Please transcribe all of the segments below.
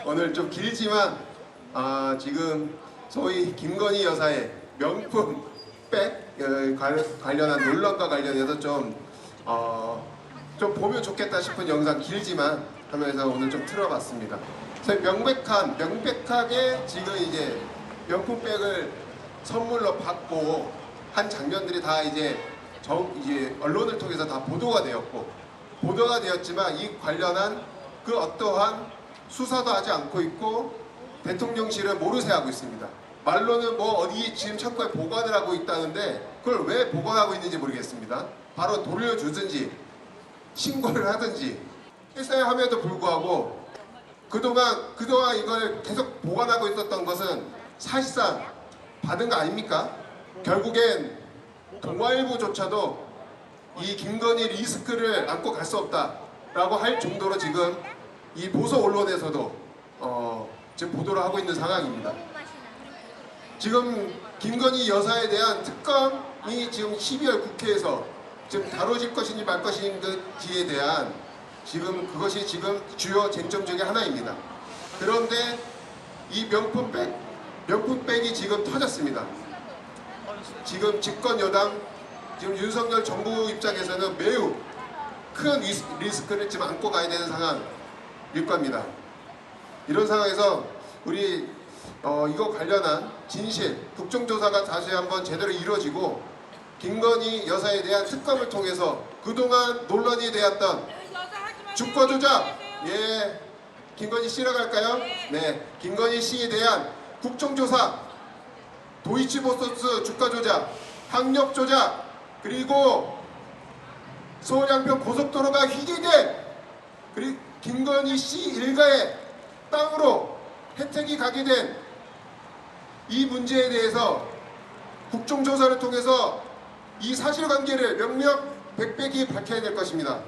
오늘 좀 길지만 지금 소위 김건희 여사의 명품 백 관련한 논란과 관련해서 좀 보면 좋겠다 싶은 영상 길지만 하면서 오늘 좀 틀어봤습니다. 명백하게 지금 이제 명품백을 선물로 받고 한 장면들이 다 이제 언론을 통해서 다 보도가 되었지만 이 관련한 그 어떠한 수사도 하지 않고 있고 대통령실은 모르쇠 하고 있습니다. 말로는 뭐 어디 지금 창고에 보관을 하고 있다는데 그걸 왜 보관하고 있는지 모르겠습니다. 바로 돌려주든지 신고를 하든지 했어야 함에도 불구하고 그동안 이걸 계속 보관하고 있었던 것은 사실상 받은 거 아닙니까? 결국엔 동아일보조차도 이 김건희 리스크를 안고 갈 수 없다라고 할 정도로 지금 이 보수 언론에서도 지금 보도를 하고 있는 상황입니다. 지금 김건희 여사에 대한 특검이 지금 12월 국회에서 지금 다뤄질 것인지 말 것인지에 대한 그것이 지금 주요 쟁점 중에 하나입니다. 그런데 이 명품백이 지금 터졌습니다. 지금 집권 여당 지금 윤석열 정부 입장에서는 매우 큰 리스크를 지금 안고 가야 되는 상황일 겁니다. 이런 상황에서 우리 이거 관련한 진실 국정조사가 다시 한번 제대로 이루어지고 김건희 여사에 대한 특검을 통해서 그동안 논란이 되었던 주가 조작, 김건희 씨로 갈까요? 네, 김건희 씨에 대한 국정조사, 도이치모터스 주가 조작, 학력 조작, 그리고 서울 양평 고속도로가 휘기된 그리고 김건희 씨 일가의 땅으로 혜택이 가게 된 이 문제에 대해서 국정조사를 통해서 이 사실관계를 명명백백히 밝혀야 될 것입니다.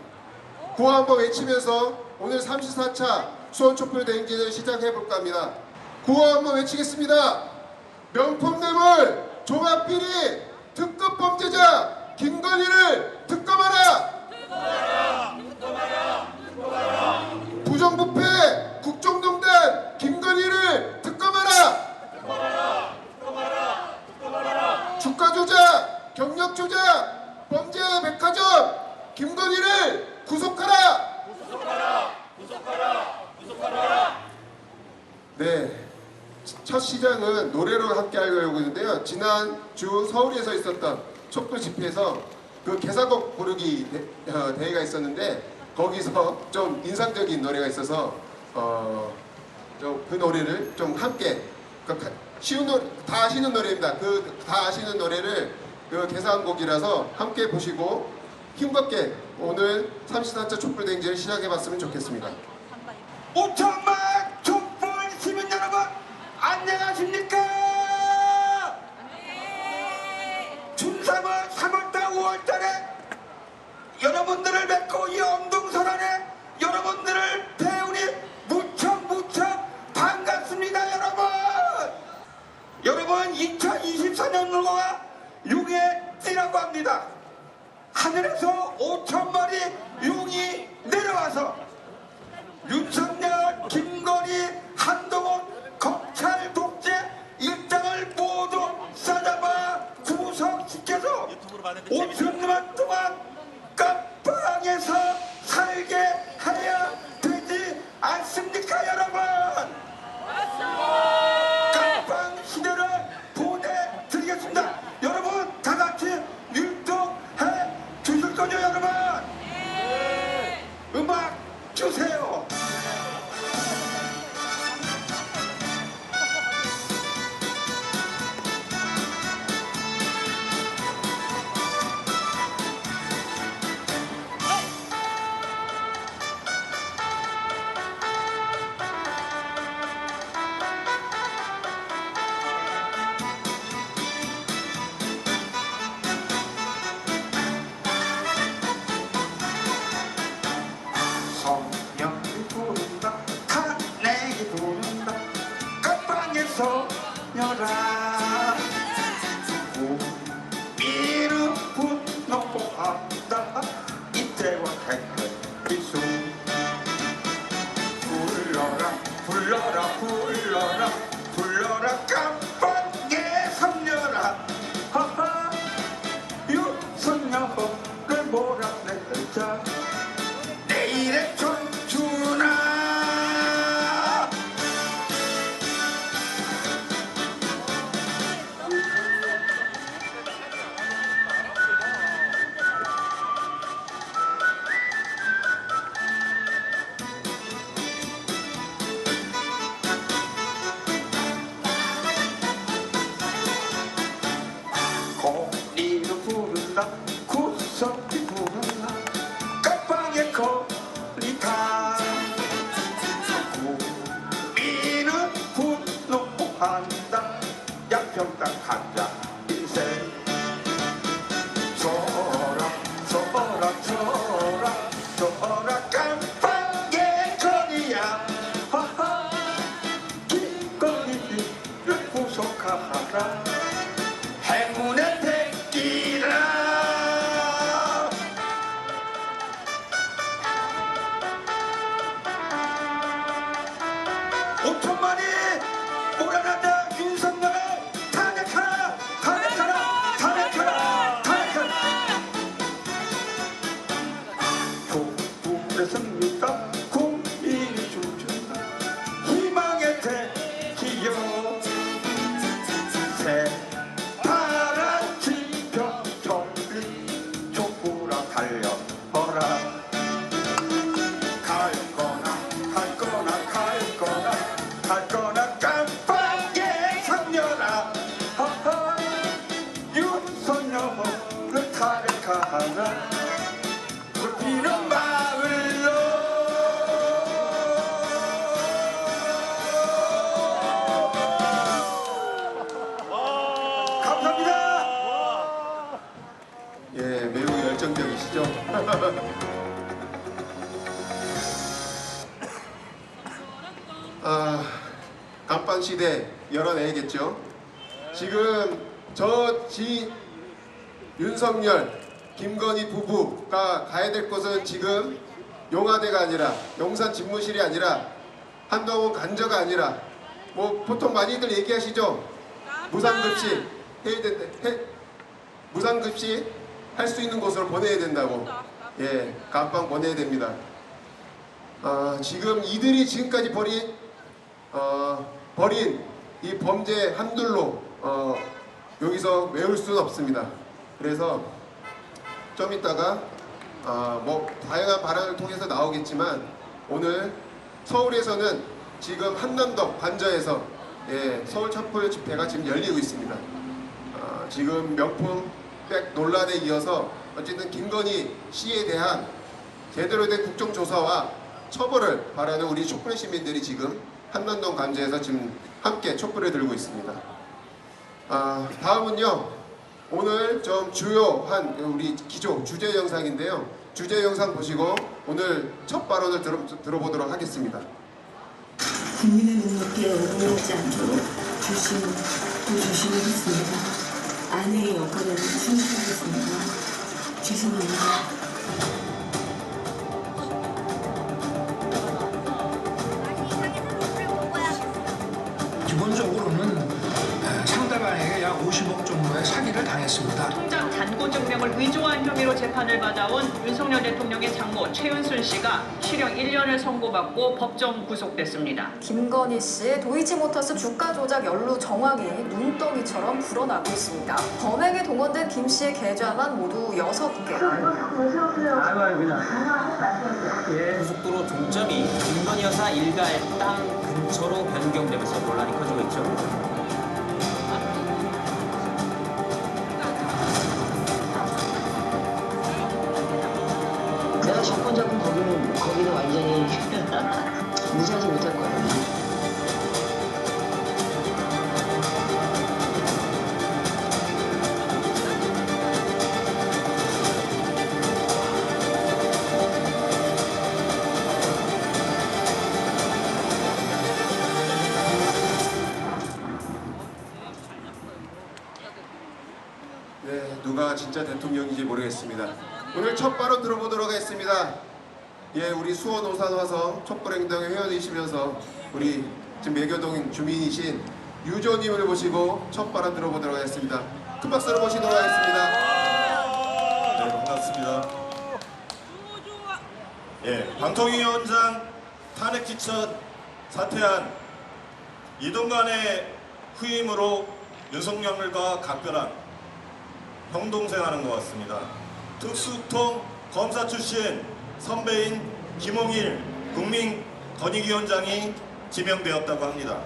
구호 한번 외치면서 오늘 34차 수원촛불 대행진을 시작해볼까 합니다. 구호 한번 외치겠습니다. 명품뇌물 종합비리 특급 범죄자 김건희를 특검하라! 부정부패 국정농단 김건희를 특검하라! 주가조작 경력조작 범죄 백화점 김건희를 구속하라! 네, 첫 시작은 노래로 함께 하려고 했는데요. 지난주 서울에서 있었던 촛불 집회에서 그 개사곡 부르기 대회가 있었는데 거기서 좀 인상적인 노래가 있어서 그 노래를 좀 함께 다 아시는 노래입니다. 다 아시는 노래를 그 개사곡이라서 함께 보시고 힘겹게 오늘 34차 촛불 대행진을 시작해봤으면 좋겠습니다. 5천만 촛불 시민 여러분 안녕하십니까? 춘삼은 3월달 5월달에 여러분들을 뵙고 이 엄동설안에 여러분들을 배우니 무척 반갑습니다. 여러분 2024년도가 용의 띠라고 합니다. 하늘에서 5천마리 용이 내려와서 윤석열, 김건희, 한동훈 검찰 독재 일당을 모두 싸잡아 구속시켜서 5천년 동안 깜빵에서 살게 해야 되지 않습니까 여러분? 깜빵 시대를 보내드리겠습니다. 여러분 다같이 율동해 주실 거죠 여러분? 음악 주세요. 불러라 불러라 불러라 깜빡의 성녀라 하하 윤석열을 몰아내자 내일의 촌주나 거리를 부른다 구석이 부른다 깜빡의 거리가 국민은 분노한다 양평당 가자 인생 서라 서라 서라 서라 깜빡의 거리야 하하 길거리를 구속하라 행운의 택기라 5천만이 몰아난다 윤석열을 탄핵하라 탄핵하라 탄핵하라 탄핵하라 촛불했습니다 국민이 춤춘다 희망의 택기요 파란 지평 정리 촛불아 달려라 갈거나 깜빡의 성녀라 하하 윤석열을 탄핵하라 불피는 마을로 감사합니다. 예, 매우 열정적이시죠? 아, 감방 시대 열어내야겠죠. 지금 윤석열, 김건희 부부가 가야 될 곳은 지금 용화대가 아니라 용산 집무실이 아니라 한동훈 간저가 아니라 뭐 보통 많이들 얘기하시죠. 무상급식 해야 된다. 무상급식 할 수 있는 곳으로 보내야 된다고. 예, 감방 보내야 됩니다. 지금 이들이 지금까지 벌인 이 범죄 한둘로 여기서 외울 수는 없습니다. 그래서 좀 이따가 뭐 다양한 발언을 통해서 나오겠지만 오늘 서울에서는 지금 한남동 관저에서 서울 촛불 집회가 지금 열리고 있습니다. 지금 명품 백 논란에 이어서 어쨌든 김건희 씨에 대한 제대로 된 국정조사와 처벌을 바라는 우리 촛불 시민들이 지금 한남동 관저에서 지금 함께 촛불을 들고 있습니다. 다음은요, 오늘 좀 주요한 우리 기조 주제 영상인데요. 주제 영상 보시고 오늘 첫 발언을 들어보도록 하겠습니다. 국민의 눈높이에 오르지 않도록 조심하겠습니다. 아내의 역할을 충실하겠습니다. 죄송합니다. 기본적으로는 상대방에게 약 50억 정도의 사기를 당했습니다. 통장 잔고 증명을 위조한 혐의로 재판을 받아온 윤석열 대통령의 장모 최은순 씨가 실형 1년을 선고받고 법정 구속됐습니다. 김건희 씨 도이치모터스 주가 조작 연루 정황이 눈덩이처럼 불어나고 있습니다. 범행에 동원된 김 씨의 계좌만 모두 6개. 고속도로 종점이 김건희 여사 일가의 땅 근처로 변경되면서 논란이 커지고 있죠. 내가 샷건 잡은 거기는 완전히 무시하지 못할 거예요. 네, 누가 진짜 대통령인지 모르겠습니다. 오늘 첫 발언 들어보도록 하겠습니다. 예, 우리 수원 오산 화성 촛불행동의 회원이시면서 우리 지금 매교동 주민이신 유조님을 모시고 첫 발언 들어보도록 하겠습니다. 큰 박수로 모시도록 하겠습니다. 네, 반갑습니다. 예, 방통위원장 탄핵 지쳐 사퇴한 이동관의 후임으로 윤석열과 각별한 형동생하는 것 같습니다. 특수통 검사 출신 선배인 김홍일 국민권익위원장이 지명되었다고 합니다.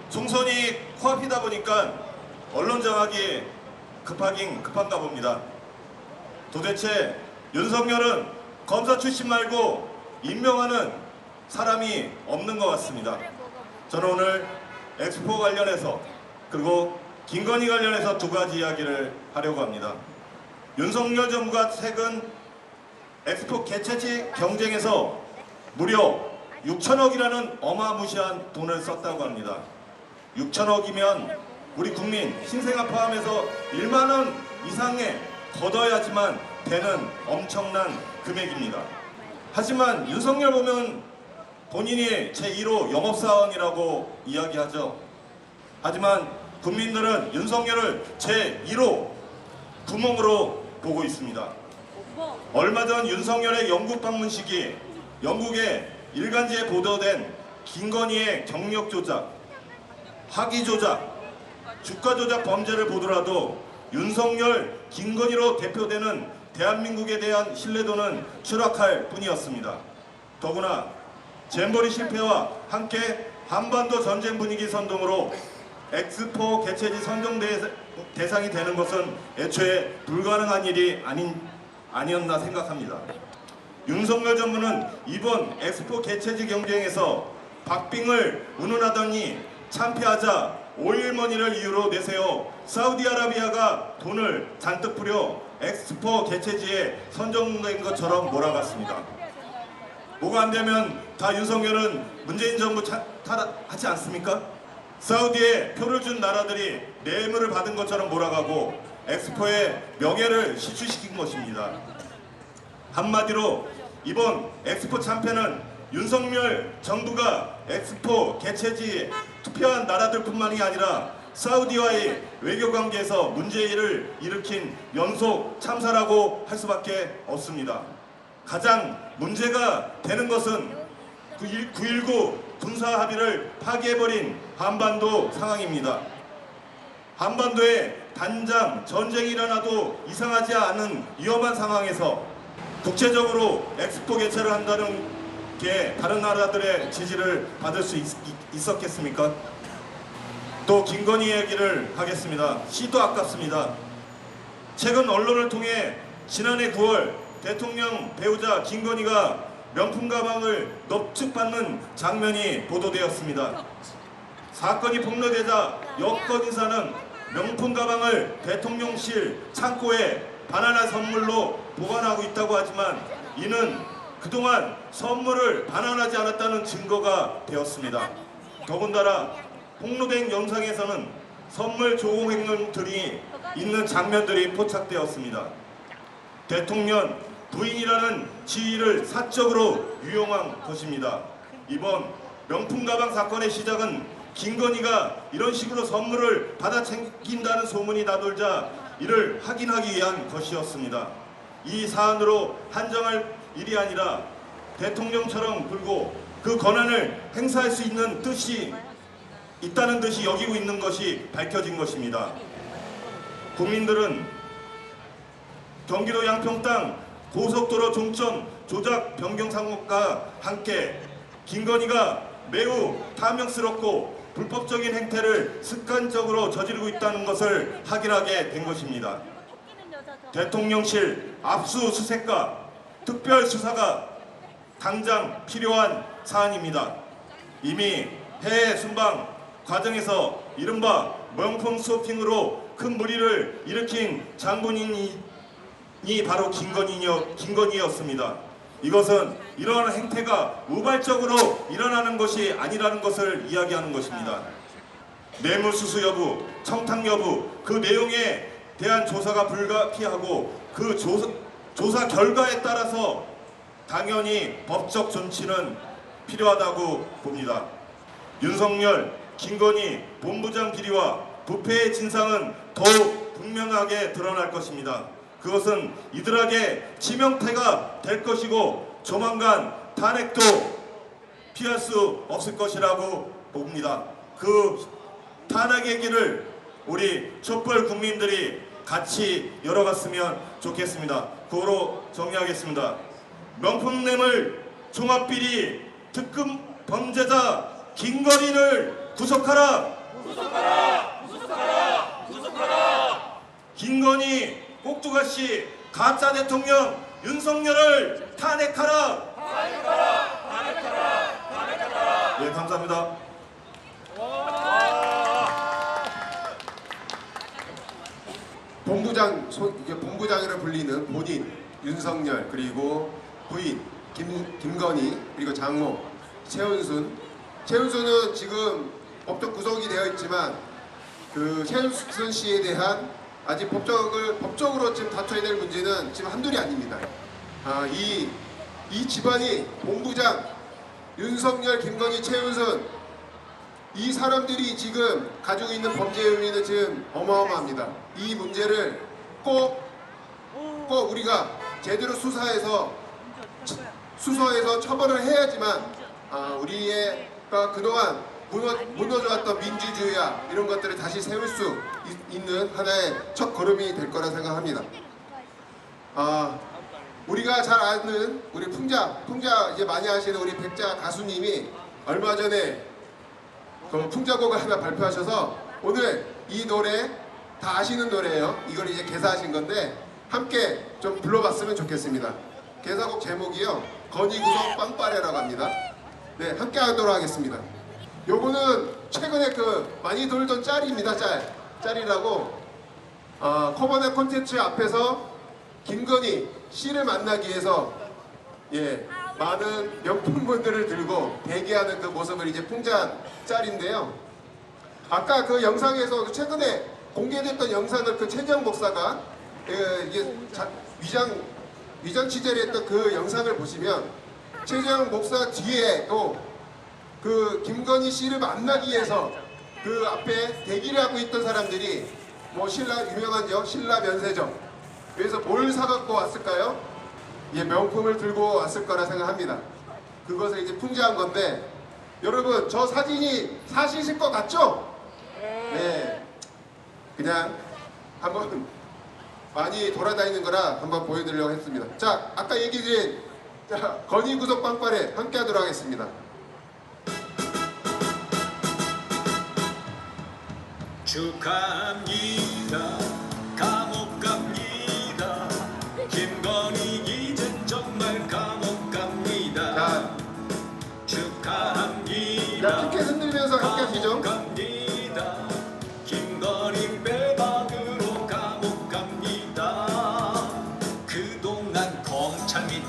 총선이 코앞이다 보니까 언론 장악이 급한가 봅니다. 도대체 윤석열은 검사 출신 말고 임명하는 사람이 없는 것 같습니다. 저는 오늘 엑스포 관련해서 그리고 김건희 관련해서 두 가지 이야기를 하려고 합니다. 윤석열 정부가 최근 엑스포 개최지 경쟁에서 무려 6천억이라는 어마무시한 돈을 썼다고 합니다. 6천억이면 우리 국민 신생아 포함해서 1만 원 이상의 걷어야지만 되는 엄청난 금액입니다. 하지만 윤석열 보면 본인이 제1호 영업사원이라고 이야기하죠. 하지만 국민들은 윤석열을 제1호 구멍으로 보고 있습니다. 얼마 전 윤석열의 영국 방문 시기 영국의 일간지에 보도된 김건희의 경력 조작, 학위 조작, 주가 조작 범죄를 보더라도 윤석열, 김건희로 대표되는 대한민국에 대한 신뢰도는 추락할 뿐이었습니다. 더구나 잼버리 실패와 함께 한반도 전쟁 분위기 선동으로 엑스포 개최지 선정 대상이 되는 것은 애초에 불가능한 일이 아니었나 생각합니다. 윤석열 정부는 이번 엑스포 개최지 경쟁에서 박빙을 운운하더니 참패하자 오일머니를 이유로 내세워 사우디아라비아가 돈을 잔뜩 뿌려 엑스포 개최지에 선정된 것처럼 몰아갔습니다. 뭐가 안 되면 다 윤석열은 문재인 정부 탓하지 않습니까? 사우디에 표를 준 나라들이 뇌물을 받은 것처럼 몰아가고 엑스포의 명예를 실추시킨 것입니다. 한마디로 이번 엑스포 참패는 윤석열 정부가 엑스포 개최지에 투표한 나라들뿐만이 아니라 사우디와의 외교관계에서 문제를 일으킨 연속 참사라고 할 수밖에 없습니다. 가장 문제가 되는 것은 9.19 군사 합의를 파기해버린 한반도 상황입니다. 한반도에 단장 전쟁이 일어나도 이상하지 않은 위험한 상황에서 국제적으로 엑스포 개최를 한다는 게 다른 나라들의 지지를 받을 수 있었겠습니까? 또 김건희 얘기를 하겠습니다. 시도 아깝습니다. 최근 언론을 통해 지난해 9월 대통령 배우자 김건희가 명품 가방을 넙죽받는 장면이 보도되었습니다. 사건이 폭로되자 여권 인사는 명품 가방을 대통령실 창고에 바나나 선물로 보관하고 있다고 하지만 이는 그동안 선물을 반환하지 않았다는 증거가 되었습니다. 더군다나 폭로된 영상에서는 선물 조공 행동들이 있는 장면들이 포착되었습니다. 대통령 부인이라는 지위를 사적으로 유용한 것입니다. 이번 명품 가방 사건의 시작은 김건희가 이런 식으로 선물을 받아 챙긴다는 소문이 나돌자 이를 확인하기 위한 것이었습니다. 이 사안으로 한정할 일이 아니라 대통령처럼 굴고 그 권한을 행사할 수 있는 뜻이 있다는 듯이 여기고 있는 것이 밝혀진 것입니다. 국민들은 경기도 양평 땅 고속도로 종점 조작 변경 사건과 함께 김건희가 매우 탐욕스럽고 불법적인 행태를 습관적으로 저지르고 있다는 것을 확인하게 된 것입니다. 대통령실 압수수색과 특별수사가 당장 필요한 사안입니다. 이미 해외 순방 과정에서 이른바 명품 쇼핑으로 큰 무리를 일으킨 장본인이 바로 김건희였습니다. 이것은 이러한 행태가 우발적으로 일어나는 것이 아니라는 것을 이야기하는 것입니다. 뇌물수수 여부, 청탁 여부, 그 내용에 대한 조사가 불가피하고 그 조사 결과에 따라서 당연히 법적 조치는 필요하다고 봅니다. 윤석열, 김건희 본부장 비리와 부패의 진상은 더욱 분명하게 드러날 것입니다. 그것은 이들에게 치명타가 될 것이고 조만간 탄핵도 피할 수 없을 것이라고 봅니다. 그 탄핵의 길을 우리 촛불 국민들이 같이 열어갔으면 좋겠습니다. 그거로 정리하겠습니다. 명품뇌물 종합비리 특급 범죄자 김건희를 구속하라! 김건희 꼭두가시 가짜 대통령 윤석열을 탄핵하라! 네, 감사합니다. 이게 본부장이라 불리는 본인 윤석열, 그리고 부인 김건희, 그리고 장모 최은순은 지금 법적 구속이 되어 있지만 그 최은순 씨에 대한 아직 법적으로 지금 다퉈야 될 문제는 지금 한둘이 아닙니다. 이 집안이 본부장 윤석열, 김건희, 최은순 이 사람들이 지금 가지고 있는 범죄 의미는 지금 어마어마합니다. 이 문제를 꼭 우리가 제대로 수사해서 처벌을 해야지만 우리가 그동안 무너져왔던 민주주의야 이런 것들을 다시 세울 수 있는 하나의 첫 걸음이 될 거라 생각합니다. 우리가 잘 아는 우리 풍자 이제 많이 하시는 우리 백자 가수님이 얼마 전에 그 풍자곡을 하나 발표하셔서 오늘 이 노래 다 아시는 노래예요. 이걸 이제 개사하신 건데 함께 좀 불러봤으면 좋겠습니다. 개사곡 제목이요, 건이구석 빵빠레라고 합니다. 네, 함께 하도록 하겠습니다. 요거는 최근에 많이 돌던 짤입니다. 짤이라고 커버넷 콘텐츠 앞에서 김건희 씨를 만나기 위해서 많은 명품분들을 들고 대기하는 그 모습을 이제 풍자한 짤인데요. 아까 그 영상에서 최근에 공개됐던 영상을 그 최재형 목사가 이게 위장 취재를 했던 그 영상을 보시면 최재형 목사 뒤에 또 그 김건희 씨를 만나기 위해서 그 앞에 대기를 하고 있던 사람들이 유명한죠, 신라 면세점. 그래서 뭘 사갖고 왔을까요? 명품을 들고 왔을 거라 생각합니다. 그것을 이제 풍자한 건데, 여러분 저 사진이 사실일 것 같죠? 네, 그냥 한번 많이 돌아다니는 거라 한번 보여드리려고 했습니다. 자, 아까 얘기드린 건이구석 빵빠레 함께 하도록 하겠습니다. 축하합니다. 감옥 갑니다. 김건희 이젠 정말 감옥 갑니다. 축하합니다. 티켓 흔들면서 함께 하시죠. 갑니다. 김건희 빼박으로 감옥 갑니다. 그동안 검찰 및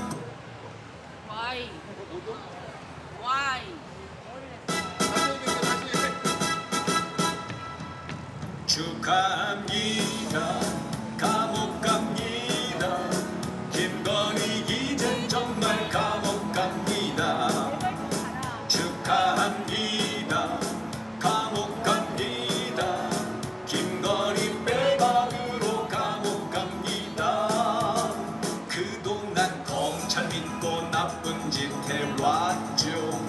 축하합니다. 감옥 갑니다. 김건희 이젠 정말 감옥 갑니다. 축하합니다. 감옥 갑니다. 김건희 빼박으로 감옥 갑니다. 그동안 검찰 믿고 나쁜 짓 해왔죠.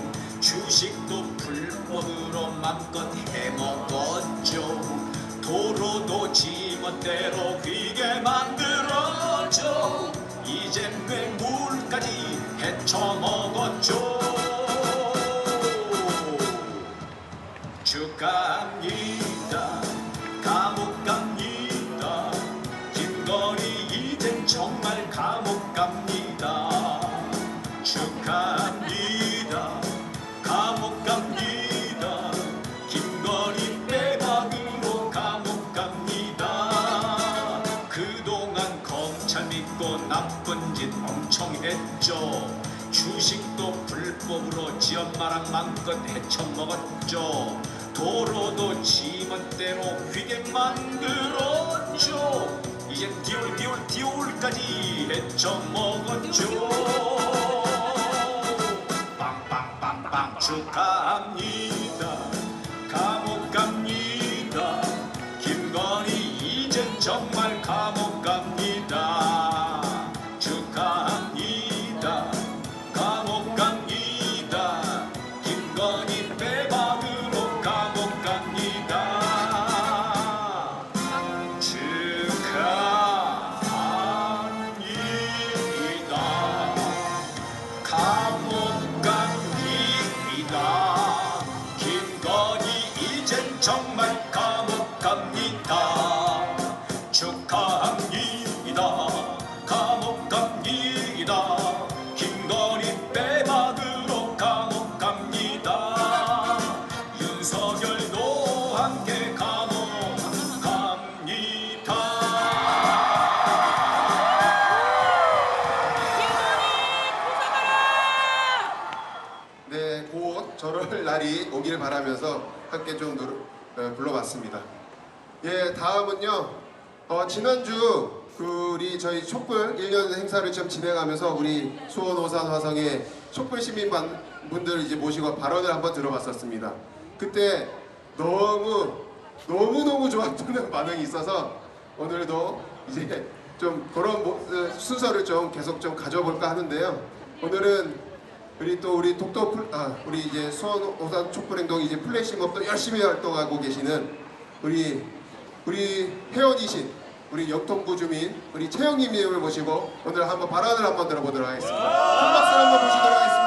주식도 불법으로 맘껏 해먹었죠. 도로도 지멋대로 휘게 만들었죠. 이제 뇌물까지 헤쳐먹었죠. 축하합니다. 감옥 갑니다. 김건희 이젠 정말 감옥 갑니다. 축하합니다. 감옥 갑니다. 김건희 빼박으로 감옥 갑니다. 그동안 검찰 믿고 나쁜 짓 엄청 했죠. 주식도 불법으로 지엄마랑 맘껏 헤쳐먹었죠. 도로도 지멋대로 휘게 만들었죠. 이제 디올까지 헤쳐먹었죠. 빵빵빵빵 축하합니다. 정말 감옥 갑니다. 축하합니다. 감옥 갑니다. 김건희 빼박으로 감옥 갑니다. 축하합니다. 감옥 갑니다. 김건희 이젠 정말 감옥 갑니다. 축하합니다. 감옥 갑니다. 김건희 빼박으로 감옥 갑니다. 윤석열도 함께 감옥 갑니다. 네, 곧 저럴 날이 오길 바라면서 함께 좀 불러봤습니다. 예, 다음은요. 지난주 우리 저희 촛불 1년 행사를 좀 진행하면서 우리 수원 오산 화성의 촛불 시민분들 이제 모시고 발언을 한번 들어봤었습니다. 그때 너무 좋았다는 반응이 있어서 오늘도 이제 좀 그런 순서를 좀 계속 좀 가져볼까 하는데요. 오늘은 우리 우리 이제 수원 오산 촛불행동 이제 플래시몹도 열심히 활동하고 계시는 우리 회원이신 우리 영통구 주민 우리 최영님님을 모시고 오늘 한번 발언을 한번 들어보도록 하겠습니다. 큰 박수 한번 보시도록 하겠습니다.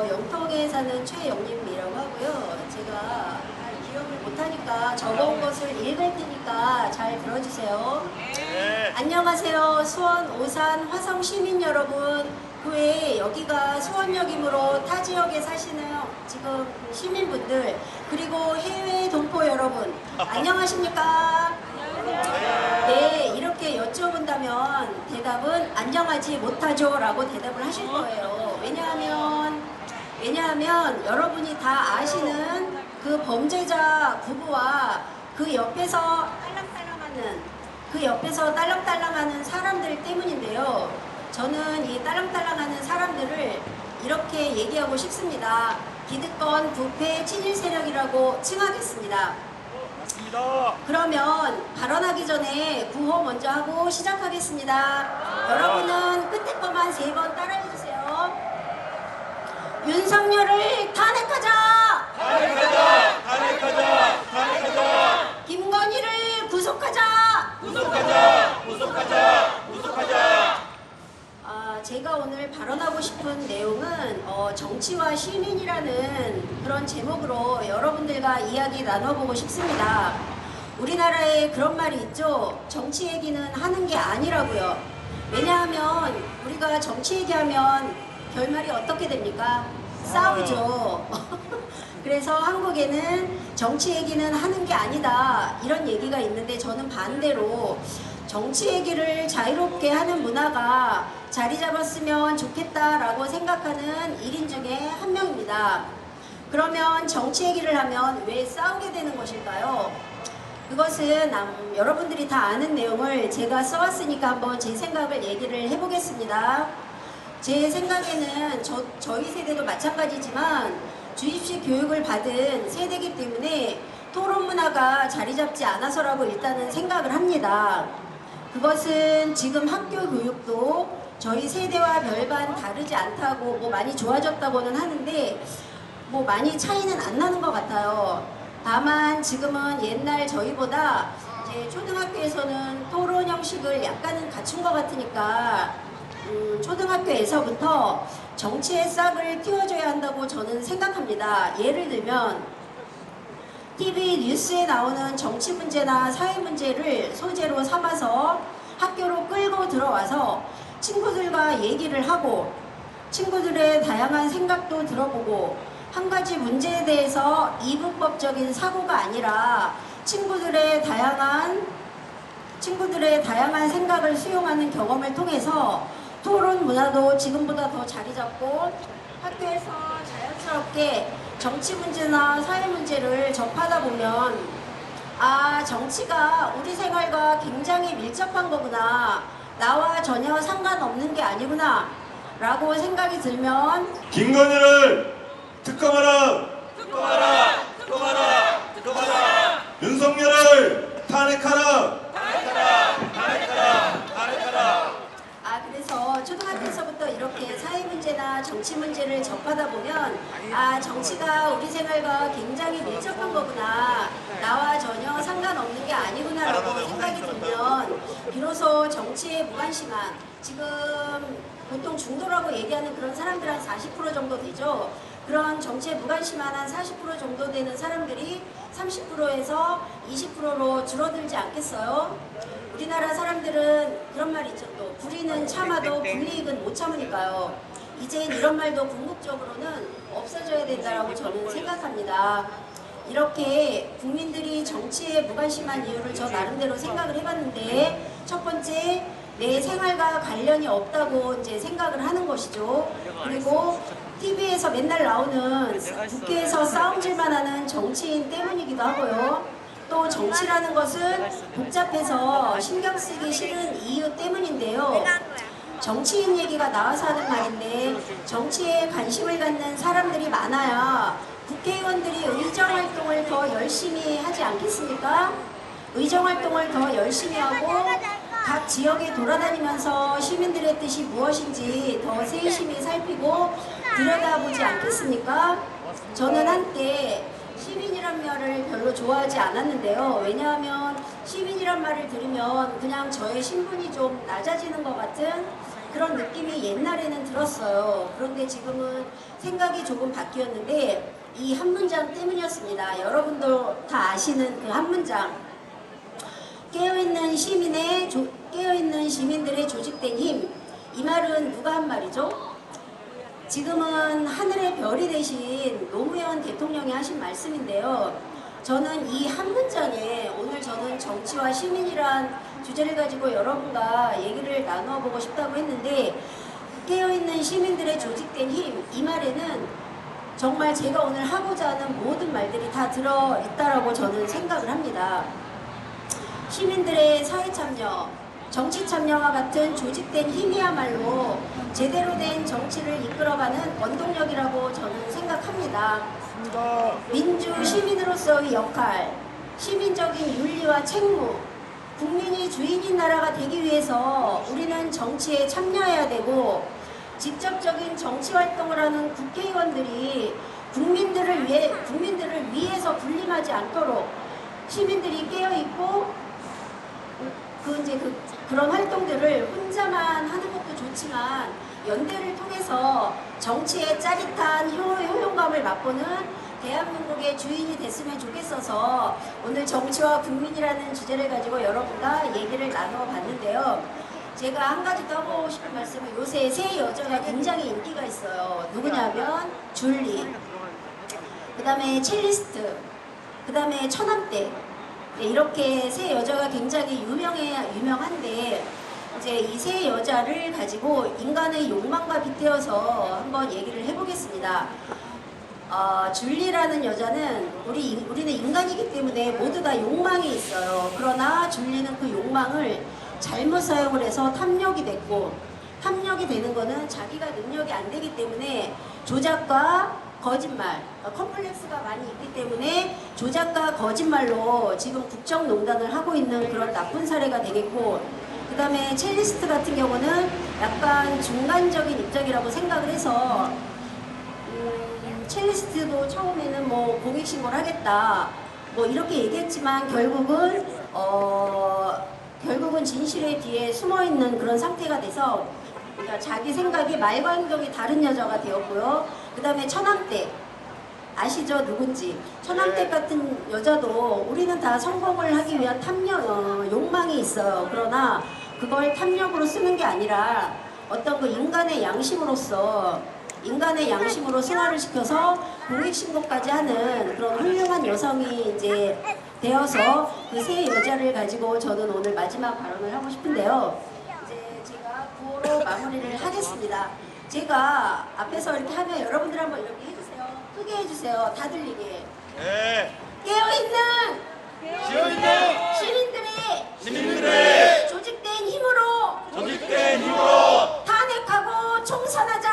영통에 사는 최영림이라고 하고요. 제가 기억을 못하니까 적어온 것을 읽을 테니까 잘 들어주세요. 안녕하세요. 수원, 오산, 화성 시민 여러분. 그 외에 여기가 수원역이므로 타 지역에 사시는 지금 시민분들 그리고 해외 동포 여러분 안녕하십니까? 네, 이렇게 여쭤본다면 대답은 안녕하지 못하죠 라고 대답을 하실 거예요. 왜냐하면 여러분이 다 아시는 그 범죄자 부부와 그 옆에서 딸랑딸랑하는 사람들 때문인데요. 저는 이 딸랑딸랑하는 사람들을 이렇게 얘기하고 싶습니다. 기득권, 부패, 친일 세력이라고 칭하겠습니다. 그러면 발언하기 전에 구호 먼저 하고 시작하겠습니다. 여러분은 끝에 거만 3번 따라해주세요. 윤석열을 탄핵하자! 탄핵하자! 김건희를 구속하자! 제가 오늘 발언하고 싶은 내용은 정치와 시민이라는 그런 제목으로 여러분들과 이야기 나눠보고 싶습니다. 우리나라에 그런 말이 있죠. 정치 얘기는 하는 게 아니라고요. 왜냐하면 우리가 정치 얘기하면 결말이 어떻게 됩니까? 싸우죠. 그래서 한국에는 정치 얘기는 하는 게 아니다 이런 얘기가 있는데 저는 반대로 정치 얘기를 자유롭게 하는 문화가 자리 잡았으면 좋겠다라고 생각하는 1인 중에 한 명입니다. 그러면 정치 얘기를 하면 왜 싸우게 되는 것일까요? 그것은 여러분들이 다 아는 내용을 제가 써왔으니까 한번 제 생각을 얘기를 해보겠습니다. 제 생각에는 저희 세대도 마찬가지지만 주입식 교육을 받은 세대이기 때문에 토론 문화가 자리 잡지 않아서라고 일단은 생각을 합니다. 그것은 지금 학교 교육도 저희 세대와 별반 다르지 않다고 뭐 많이 좋아졌다고는 하는데 뭐 많이 차이는 안 나는 것 같아요. 다만 지금은 옛날 저희보다 이제 초등학교에서는 토론 형식을 약간은 갖춘 것 같으니까 초등학교에서부터 정치의 싹을 틔워줘야 한다고 저는 생각합니다. 예를 들면 TV 뉴스에 나오는 정치 문제나 사회 문제를 소재로 삼아서 학교로 끌고 들어와서 친구들과 얘기를 하고 친구들의 다양한 생각도 들어보고 한 가지 문제에 대해서 이분법적인 사고가 아니라 친구들의 다양한 생각을 수용하는 경험을 통해서 토론 문화도 지금보다 더 자리 잡고 학교에서 자연스럽게 정치 문제나 사회 문제를 접하다 보면 아, 정치가 우리 생활과 굉장히 밀접한 거구나. 나와 전혀 상관없는 게 아니구나 라고 생각이 들면 김건희를 특검하라! 특검하라! 특검하라! 특검하라! 윤석열을 탄핵하라! 그래서 초등학교에서부터 이렇게 사회 문제나 정치 문제를 접하다 보면 정치가 우리 생활과 굉장히 밀접한 거구나, 나와 전혀 상관없는 게 아니구나라고 생각이 들면 비로소 정치에 무관심한, 지금 보통 중도라고 얘기하는 그런 사람들 한 40% 정도 되죠. 그런 정치에 무관심한 한 40% 정도 되는 사람들이 30%에서 20%로 줄어들지 않겠어요? 우리나라 사람들은 그런 말이 있죠. 또 불의는 참아도 불이익은 못 참으니까요. 이젠 이런 말도 궁극적으로는 없어져야 된다고 저는 생각합니다. 이렇게 국민들이 정치에 무관심한 이유를 저 나름대로 생각을 해봤는데, 첫 번째, 내 생활과 관련이 없다고 이제 생각을 하는 것이죠. 그리고 TV에서 맨날 나오는 국회에서 싸움질만 하는 정치인 때문이기도 하고요. 또 정치라는 것은 복잡해서 신경 쓰기 싫은 이유 때문인데요. 정치인 얘기가 나와서 하는 말인데, 정치에 관심을 갖는 사람들이 많아야 국회의원들이 의정활동을 더 열심히 하지 않겠습니까? 의정활동을 더 열심히 하고 각 지역에 돌아다니면서 시민들의 뜻이 무엇인지 더 세심히 살피고 들여다보지 않겠습니까? 저는 한때 시민이란 말을 별로 좋아하지 않았는데요. 왜냐하면 시민이란 말을 들으면 그냥 저의 신분이 좀 낮아지는 것 같은 그런 느낌이 옛날에는 들었어요. 그런데 지금은 생각이 조금 바뀌었는데, 이 한 문장 때문이었습니다. 여러분도 다 아시는 그 한 문장. 깨어있는 시민들의 조직된 힘. 이 말은 누가 한 말이죠? 지금은 하늘의 별이 되신 노무현 대통령이 하신 말씀인데요. 저는 이 한 문장에 오늘 저는 정치와 시민이란 주제를 가지고 여러분과 얘기를 나누어 보고 싶다고 했는데, 깨어있는 시민들의 조직된 힘, 이 말에는 정말 제가 오늘 하고자 하는 모든 말들이 다 들어있다라고 저는 생각을 합니다. 시민들의 사회참여, 정치참여와 같은 조직된 힘이야말로 제대로 된 정치를 이끌어가는 원동력이라고 저는 생각합니다. 민주 시민으로서의 역할, 시민적인 윤리와 책무, 국민이 주인인 나라가 되기 위해서 우리는 정치에 참여해야 되고, 직접적인 정치 활동을 하는 국회의원들이 국민들을 위해서 군림하지 않도록 시민들이 깨어있고, 그런 활동들을 혼자만 하는 것도 좋지만 연대를 통해서 정치의 짜릿한 효용감을 맛보는 대한민국의 주인이 됐으면 좋겠어서 오늘 정치와 국민이라는 주제를 가지고 여러분과 얘기를 나누어 봤는데요. 제가 한 가지 더 하고 싶은 말씀은, 요새 새 여자가 굉장히 인기가 있어요. 누구냐면 줄리, 그 다음에 첼리스트, 그 다음에 처남댁. 이렇게 세 여자가 굉장히 유명한데, 이제 이 세 여자를 가지고 인간의 욕망과 빗대어서 한번 얘기를 해보겠습니다. 줄리라는 여자는 우리는 인간이기 때문에 모두 다 욕망이 있어요. 그러나 줄리는 그 욕망을 잘못 사용을 해서 탐욕이 됐고, 탐욕이 되는 거는 자기가 능력이 안 되기 때문에 조작과 거짓말, 컴플렉스가 많이 있기 때문에 조작과 거짓말로 지금 국정농단을 하고 있는 그런 나쁜 사례가 되겠고, 그 다음에 첼리스트 같은 경우는 약간 중간적인 입장이라고 생각을 해서 첼리스트도 처음에는 뭐 공익신고를 하겠다 뭐 이렇게 얘기했지만 결국은 진실의 뒤에 숨어있는 그런 상태가 돼서, 그러니까 자기 생각이 말과 행동이 다른 여자가 되었고요. 그 다음에 처남댁, 아시죠? 누군지. 처남댁 같은 여자도 우리는 다 성공을 하기 위한 욕망이 있어요. 그러나 그걸 탐욕으로 쓰는 게 아니라 어떤 그 인간의 양심으로 승화를 시켜서 공익신고까지 하는 그런 훌륭한 여성이 이제 되어서 그 세 여자를 가지고 저는 오늘 마지막 발언을 하고 싶은데요. 이제 제가 구호로 마무리를 하겠습니다. 제가 앞에서 이렇게 하면 여러분들 한번 이렇게 해주세요. 크게 해주세요. 다 들리게. 네. 깨어있는 시민들의 조직된 힘으로 탄핵하고 총선하자.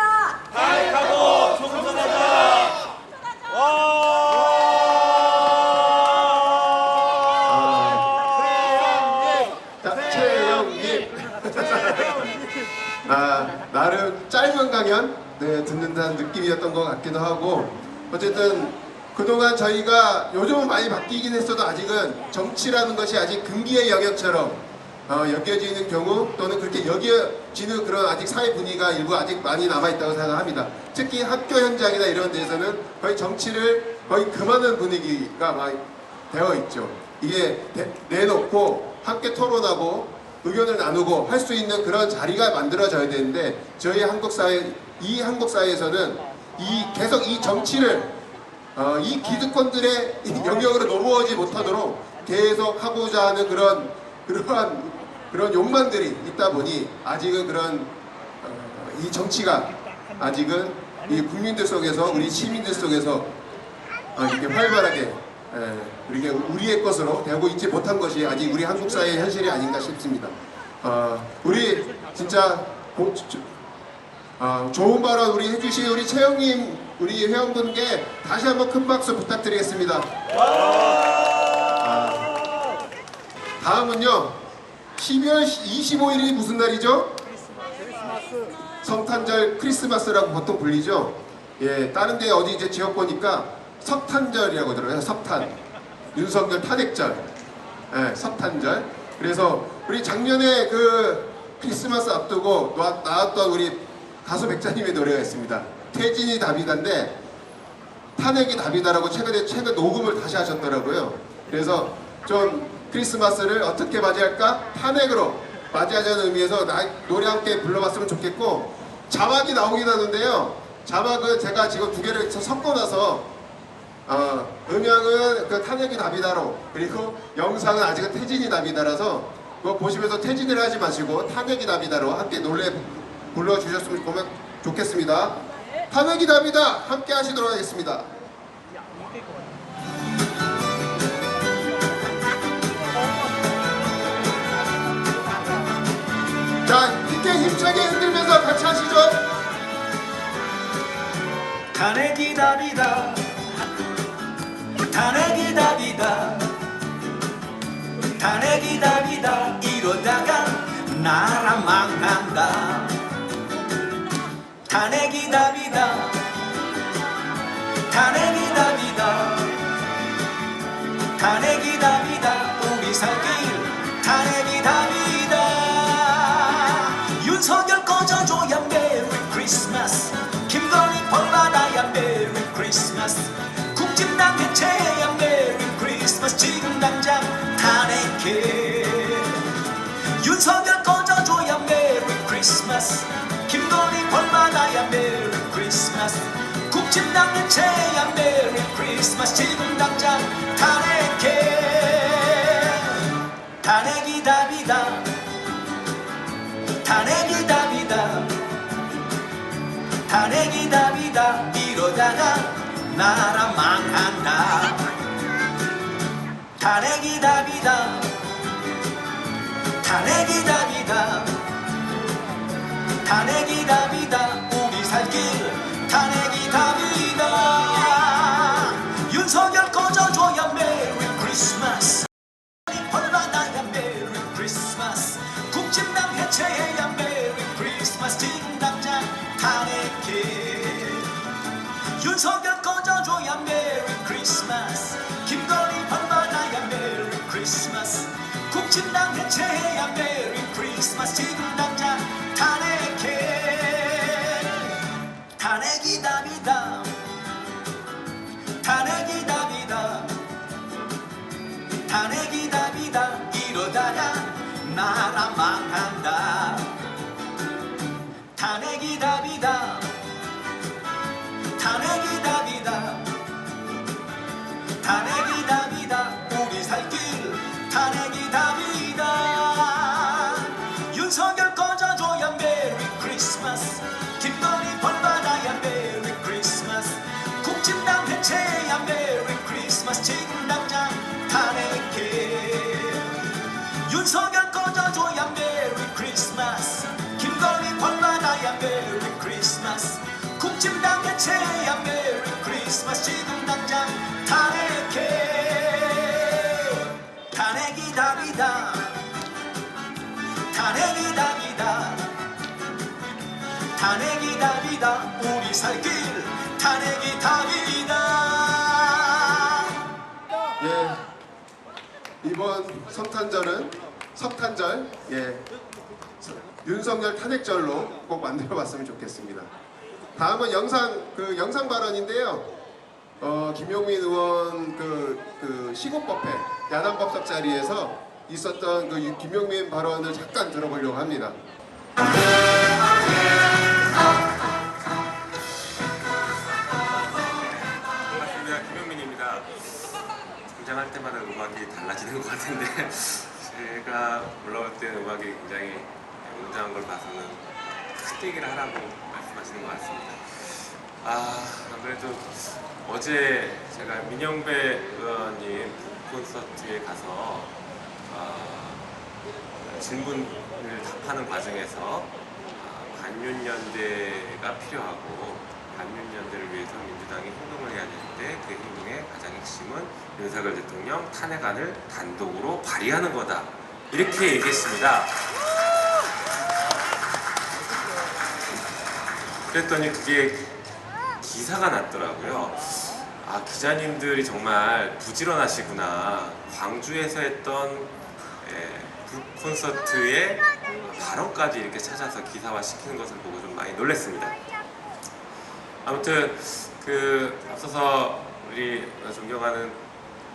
나름 짧은 강연 듣는다는 느낌이었던 것 같기도 하고 어쨌든 그동안 저희가 요즘은 많이 바뀌긴 했어도 아직은 정치라는 것이 아직 금기의 영역처럼 여겨지는 경우 또는 그렇게 여겨지는 그런 아직 사회 분위기가 일부 아직 많이 남아있다고 생각합니다. 특히 학교 현장이나 이런 데서는 거의 정치를 거의 금하는 분위기가 많이 되어 있죠. 이게 내놓고 함께 토론하고 의견을 나누고 할 수 있는 그런 자리가 만들어져야 되는데 저희 한국 사회에서는 계속 이 정치를 이 기득권들의 영역으로 넘어오지 못하도록 계속 하고자 하는 그런 욕망들이 있다 보니 아직은 이 정치가 아직은 이 국민들 속에서 우리 시민들 속에서 이렇게 활발하게 우리의 것으로 되고 있지 못한 것이 아직 우리 한국 사회의 현실이 아닌가 싶습니다. 우리 진짜 좋은 발언 우리 해주신 우리 채영님 우리 회원분께 다시 한번 큰 박수 부탁드리겠습니다. 다음은요 12월 25일이 무슨 날이죠? 성탄절 크리스마스라고 보통 불리죠. 예, 다른 데 어디 이제 지역 보니까 석탄절이라고 들어요. 석탄. 윤석열 탄핵절. 예, 석탄절. 그래서 우리 작년에 그 크리스마스 앞두고 나왔던 우리 가수 백자님의 노래가 있습니다. 태진이 답이다인데 탄핵이 답이다라고 최근 녹음을 다시 하셨더라고요. 그래서 좀 크리스마스를 어떻게 맞이할까? 탄핵으로 맞이하자는 의미에서 노래 함께 불러봤으면 좋겠고 자막이 나오긴 하는데요. 자막은 제가 지금 두 개를 섞어놔서 음향은 그 탄핵이 답이다로 그리고 영상은 아직은 태진이 답이다라서 그거 보시면서 태진을 하지 마시고 탄핵이 답이다로 함께 노래 불러주셨으면 좋겠습니다. 탄핵이 답이다 함께 하시도록 하겠습니다. 자, 이렇게 힘차게 흔들면서 같이 하시죠. 탄핵이 답이다. 탄핵이 답이다. 탄핵이 답이다. 이러다가 나라 망한다. 탄핵이 답이다. 탄핵이 답이다. 탄핵이 답이다. 우리 살 길 탄핵이 답이다. 윤석열 꺼져줘야 메리 크리스마스. 김건희 벌받아야 메리 크리스마스. 국진당 해체해야 메리 크리스마스. 지금 당장 탄핵해. 윤석열 꺼져줘야 메리 크리스마스. 김건희 벌받아야 메리 크리스마스. 국진당 해체해야 메리 크리스마스. 지금 당장 탄핵해. 탄핵이 답이다. 탄핵이 답이다. 탄핵이 답이다. 이러다가 나라 망한다. 탄핵이 답이다. 탄핵이 답이다. 탄핵이 답이다. 우리 살 길 탄핵이 답이다. 윤석열 꺼져줘야 메리 크리스마스. 벌받아야 메리 크리스마스. 국진당 해체해야 메리 크리스마스. 지금 당장 탄핵해. 윤석열 꺼져줘야 메리 크리스마스. 김건희 벌받아야 메리 크리스마스. 국진당 해체해야 메리 크리스마스. 지금 당장 탄핵해. 탄핵이 답이다. 탄핵이 답이다. 탄핵이 답이다. 이러다가 나라 망한다. 탄핵이 답이다. 탄핵이 답이다. 탄핵이 답이다. 우리 살 길 탄핵이 답이다. 윤석열 꺼져줘야 메리 크리스마스. 김건희 벌받아야 메리 크리스마스. 국진당 해체해야 메리 크리스마스. 지금 당장 탄핵해. 윤석열 꺼져줘야 메리 크리스마스. 김건희 벌받아야 메리 크리스마스. 국진당 해체해야 메리 크리스마스. 지금 당장 탄핵해. 탄핵이 답이다. 탄핵이 답이다. 탄핵이 답이다. 우리 살 길 탄핵이 답이다. 예, 이번 석탄절, 예, 윤석열 탄핵절로 꼭 만들어봤으면 좋겠습니다. 다음은 영상 발언인데요. 김용민 의원 그 시국법회 야당법석 자리에서 있었던 그 김용민 발언을 잠깐 들어보려고 합니다. 반갑습니다. 김용민입니다. 등장할 때마다 음악이 달라지는 것 같은데 제가 올라올 때 음악이 굉장히 웅장한 걸 봐서는 큰 얘기를 하라고 말씀하시는 것 같습니다. 아무래도 어제 제가 민영배 의원님 콘서트에 가서 질문을 답하는 과정에서 반윤연대가 필요하고 반윤연대를 위해서 민주당이 행동을 해야 되는데 그 행동의 가장 핵심은 윤석열 대통령 탄핵안을 단독으로 발의하는 거다. 이렇게 얘기했습니다. 그랬더니 그게 기사가 났더라고요. 기자님들이 정말 부지런하시구나. 광주에서 했던 콘서트의 발언까지 이렇게 찾아서 기사화 시키는 것을 보고 좀 많이 놀랐습니다. 아무튼 앞서서 우리 존경하는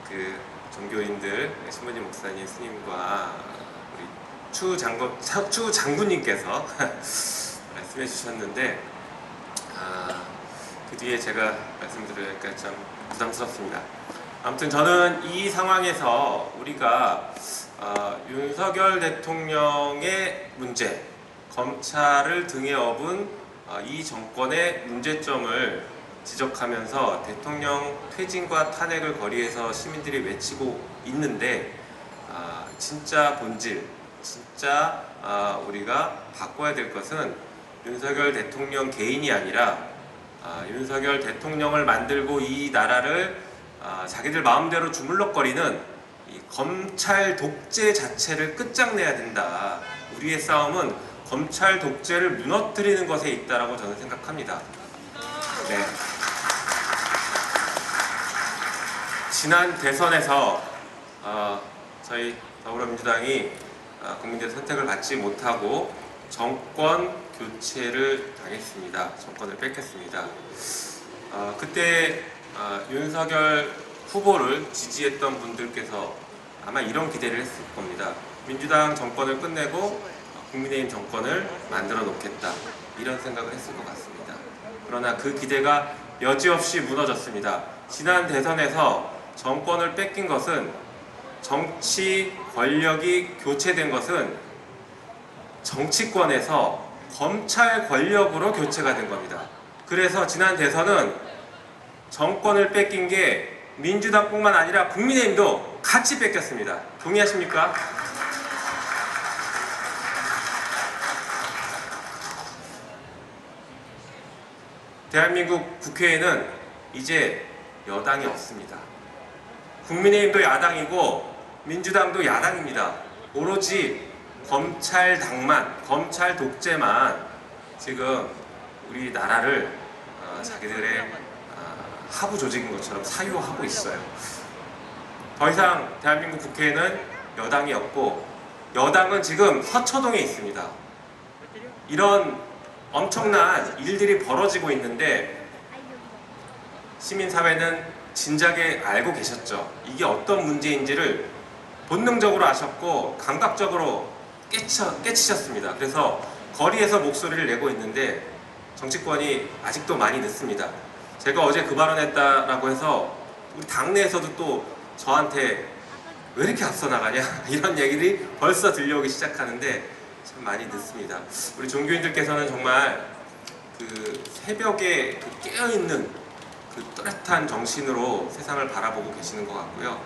그 종교인들, 신부님, 목사님, 스님과 우리 추 장군님께서 말씀해 주셨는데 그 뒤에 제가 말씀드리니까 참 부담스럽습니다. 아무튼 저는 이 상황에서 우리가 윤석열 대통령의 문제, 검찰을 등에 업은 이 정권의 문제점을 지적하면서 대통령 퇴진과 탄핵을 거리에서 시민들이 외치고 있는데 진짜 본질, 진짜 우리가 바꿔야 될 것은 윤석열 대통령 개인이 아니라 윤석열 대통령을 만들고 이 나라를 자기들 마음대로 주물럭거리는 이 검찰 독재 자체를 끝장내야 된다. 우리의 싸움은 검찰 독재를 무너뜨리는 것에 있다라고 저는 생각합니다. 네. 지난 대선에서 저희 더불어민주당이 국민들의 선택을 받지 못하고 정권 교체를 당했습니다. 정권을 뺏겼습니다. 그때 윤석열 후보를 지지했던 분들께서 아마 이런 기대를 했을 겁니다. 민주당 정권을 끝내고 국민의힘 정권을 만들어 놓겠다. 이런 생각을 했을 것 같습니다. 그러나 그 기대가 여지없이 무너졌습니다. 지난 대선에서 정권을 뺏긴 것은, 정치 권력이 교체된 것은 정치권에서 검찰 권력으로 교체가 된 겁니다. 그래서 지난 대선은 정권을 뺏긴 게 민주당뿐만 아니라 국민의힘도 같이 뺏겼습니다. 동의하십니까? 대한민국 국회에는 이제 여당이 없습니다. 국민의힘도 야당이고 민주당도 야당입니다. 오로지 검찰당만, 검찰 독재만 지금 우리 나라를 자기들의 하부 조직인 것처럼 사유하고 있어요. 더 이상 대한민국 국회에는 여당이 없고 여당은 지금 서초동에 있습니다. 이런 엄청난 일들이 벌어지고 있는데 시민사회는 진작에 알고 계셨죠. 이게 어떤 문제인지를 본능적으로 아셨고 감각적으로 깨치셨습니다. 그래서 거리에서 목소리를 내고 있는데 정치권이 아직도 많이 늦습니다. 제가 어제 그 발언했다라고 해서 우리 당내에서도 또 저한테 왜 이렇게 앞서 나가냐 이런 얘기들이 벌써 들려오기 시작하는데 참 많이 늦습니다. 우리 종교인들께서는 정말 그 새벽에 그 깨어있는 그 또렷한 정신으로 세상을 바라보고 계시는 것 같고요.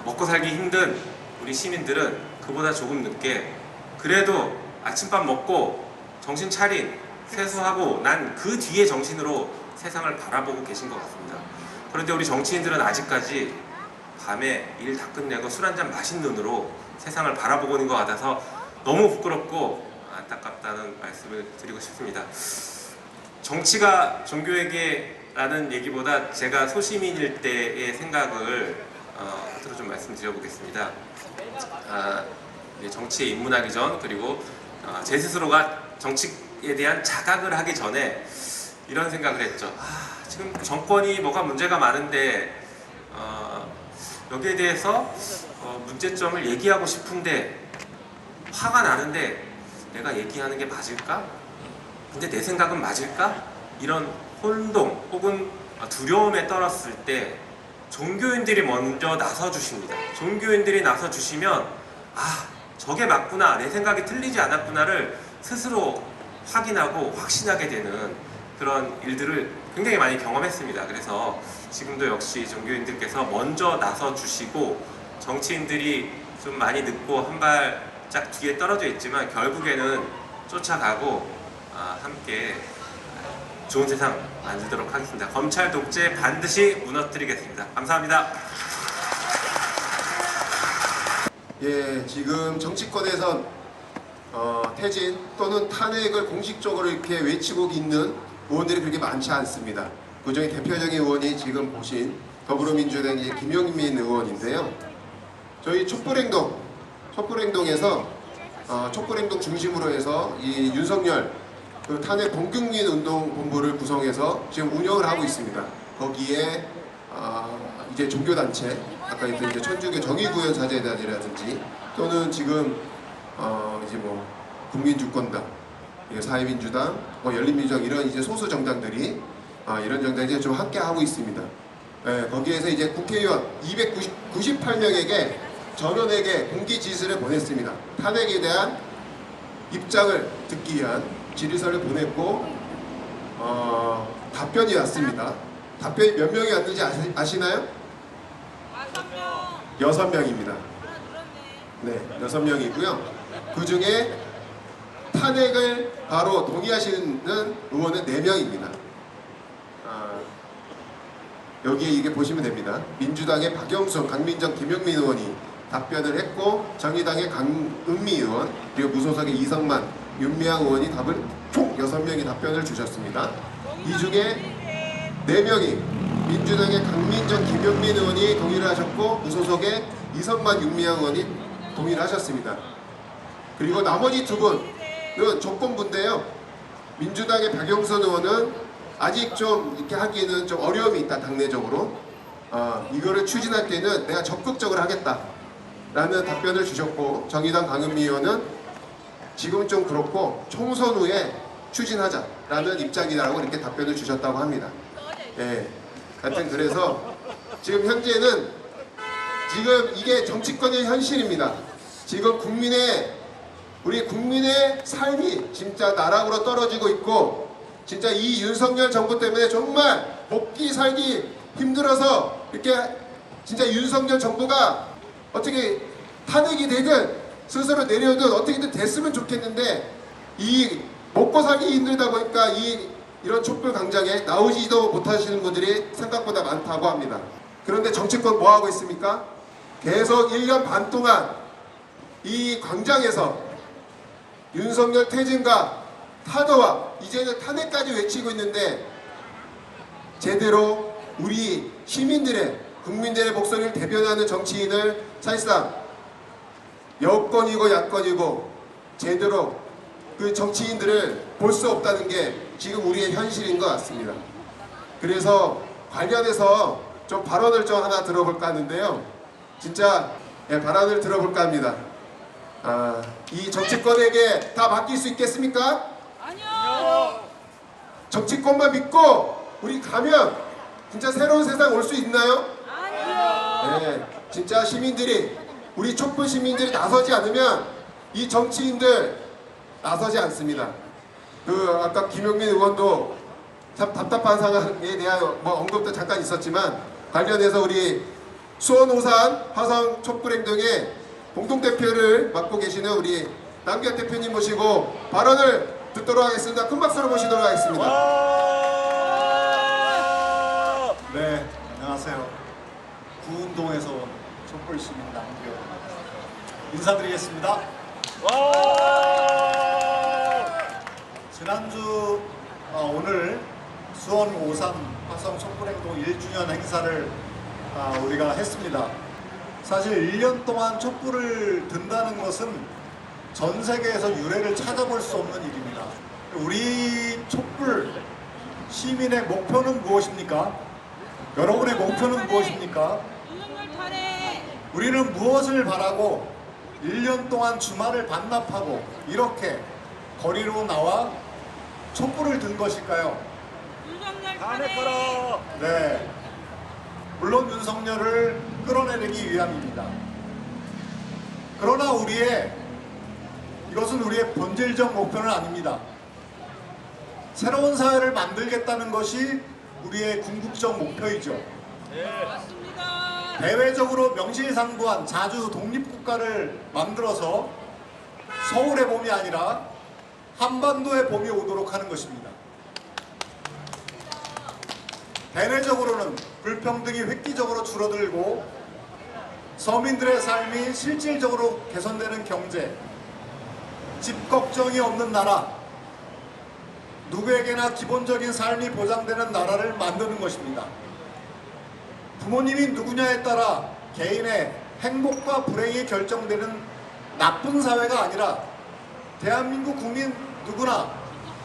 먹고 살기 힘든 우리 시민들은 그보다 조금 늦게 그래도 아침밥 먹고 정신 차린 세수하고 난 그 뒤에 정신으로 세상을 바라보고 계신 것 같습니다. 그런데 우리 정치인들은 아직까지 밤에 일 다 끝내고 술 한잔 마신 눈으로 세상을 바라보고 있는 것 같아서 너무 부끄럽고 안타깝다. 같다는 말씀을 드리고 싶습니다. 정치가 종교에게라는 얘기보다 제가 소시민일 때의 생각을 끝으로 좀 말씀드려보겠습니다. 정치에 입문하기 전, 그리고 제 스스로가 정치에 대한 자각을 하기 전에 이런 생각을 했죠. 지금 정권이 뭐가 문제가 많은데 여기에 대해서 문제점을 얘기하고 싶은데 화가 나는데 내가 얘기하는 게 맞을까? 근데 내 생각은 맞을까? 이런 혼동 혹은 두려움에 떨었을 때 종교인들이 먼저 나서주십니다. 종교인들이 나서주시면 저게 맞구나, 내 생각이 틀리지 않았구나를 스스로 확인하고 확신하게 되는 그런 일들을 굉장히 많이 경험했습니다. 그래서 지금도 역시 종교인들께서 먼저 나서주시고 정치인들이 좀 많이 늦고 한 발짝 뒤에 떨어져 있지만 결국에는 쫓아가고 함께 좋은 세상 만들도록 하겠습니다. 검찰 독재 반드시 무너뜨리겠습니다. 감사합니다. 예, 지금 정치권에선 퇴진 또는 탄핵을 공식적으로 이렇게 외치고 있는 의원들이 그렇게 많지 않습니다. 그중에 대표적인 의원이 지금 보신 더불어민주당의 김용민 의원인데요. 저희 촛불행동에서 촛불행동 중심으로 해서 이 윤석열 그 탄핵 봉국민 운동본부를 구성해서 지금 운영을 하고 있습니다. 거기에 이제 종교단체, 아까 했던 이제 천주교 정의구현 사제단이라든지 또는 지금 이제 뭐 국민주권당, 사회민주당, 열린민주당 이런 이제 소수 정당들이 이런 정당들이 좀 함께 하고 있습니다. 예, 거기에서 이제 국회의원 298명에게 전원에게 공개 지시를 보냈습니다. 탄핵에 대한 입장을 듣기 위한 질의서를 보냈고 답변이 왔습니다. 답변이 몇 명이 왔는지 아시나요? 6명입니다. 네, 6명이고요. 그 중에 탄핵을 바로 동의하시는 의원은 4명입니다. 여기에 이게 보시면 됩니다. 민주당의 박영수, 강민정, 김용민 의원이 답변을 했고 정의당의 강은미 의원, 그리고 무소속의 이성만, 윤미향 의원이 답을 총 6명이 답변을 주셨습니다. 이 중에 4명이 민주당의 강민정, 김용민 의원이 동의를 하셨고 무소속의 이성만, 윤미향 의원이 동의를 하셨습니다. 그리고 나머지 2분은 조건부인데요. 민주당의 박영선 의원은 아직 좀 이렇게 하기에는 좀 어려움이 있다, 당내적으로. 이거를 추진할 때는 내가 적극적으로 하겠다라는 답변을 주셨고, 정의당 강은미 의원은 지금은 좀 그렇고 총선 후에 추진하자라는 입장이라고 이렇게 답변을 주셨다고 합니다. 예. 하여튼 그래서 지금 현재는 지금 이게 정치권의 현실입니다. 지금 우리 국민의 삶이 진짜 나락으로 떨어지고 있고, 진짜 이 윤석열 정부 때문에 정말 먹기 살기 힘들어서 이렇게 진짜 윤석열 정부가 어떻게 탄핵이 되든 스스로 내려오든 어떻게든 됐으면 좋겠는데, 이 먹고 살기 힘들다 보니까 이런 촛불 광장에 나오지도 못하시는 분들이 생각보다 많다고 합니다. 그런데 정치권 뭐 하고 있습니까? 계속 1년 반 동안 이 광장에서 윤석열 퇴진과 타도와 이제는 탄핵까지 외치고 있는데, 제대로 우리 시민들의, 국민들의 목소리를 대변하는 정치인을 사실상 여권이고 야권이고 제대로 그 정치인들을 볼 수 없다는 게 지금 우리의 현실인 것 같습니다. 그래서 관련해서 좀 발언을 좀 하나 들어볼까 하는데요. 진짜 발언을 들어볼까 합니다. 이 정치권에게 다 맡길 수 있겠습니까? 아니요. 정치권만 믿고 우리 가면 진짜 새로운 세상 올 수 있나요? 아니요. 네, 진짜 시민들이, 우리 촛불 시민들이 나서지 않으면 이 정치인들 나서지 않습니다. 아까 김용민 의원도 참 답답한 상황에 대한 언급도 잠깐 있었지만, 관련해서 우리 수원, 오산, 화성 촛불행동의 공동대표를 맡고 계시는 우리 남기현 대표님 모시고 발언을 듣도록 하겠습니다. 큰 박수로 모시도록 하겠습니다. 네, 안녕하세요. 구운동에서 온 촛불시민 남기현 인사드리겠습니다. 지난주 오늘 수원 오산 화성 촛불행동 1주년 행사를 우리가 했습니다. 사실 1년 동안 촛불을 든다는 것은 전 세계에서 유례를 찾아볼 수 없는 일입니다. 우리 촛불 시민의 목표는 무엇입니까? 여러분의 목표는 무엇입니까? 우리는 무엇을 바라고 1년 동안 주말을 반납하고 이렇게 거리로 나와 촛불을 든 것일까요? 네, 물론 윤석열을 끌어내리기 위함입니다. 그러나 이것은 우리의 본질적 목표는 아닙니다. 새로운 사회를 만들겠다는 것이 우리의 궁극적 목표이죠. 대외적으로 명실상부한 자주 독립국가를 만들어서 서울의 봄이 아니라 한반도의 봄이 오도록 하는 것입니다. 대내적으로는 불평등이 획기적으로 줄어들고 서민들의 삶이 실질적으로 개선되는 경제, 집 걱정이 없는 나라, 누구에게나 기본적인 삶이 보장되는 나라를 만드는 것입니다. 부모님이 누구냐에 따라 개인의 행복과 불행이 결정되는 나쁜 사회가 아니라 대한민국 국민 누구나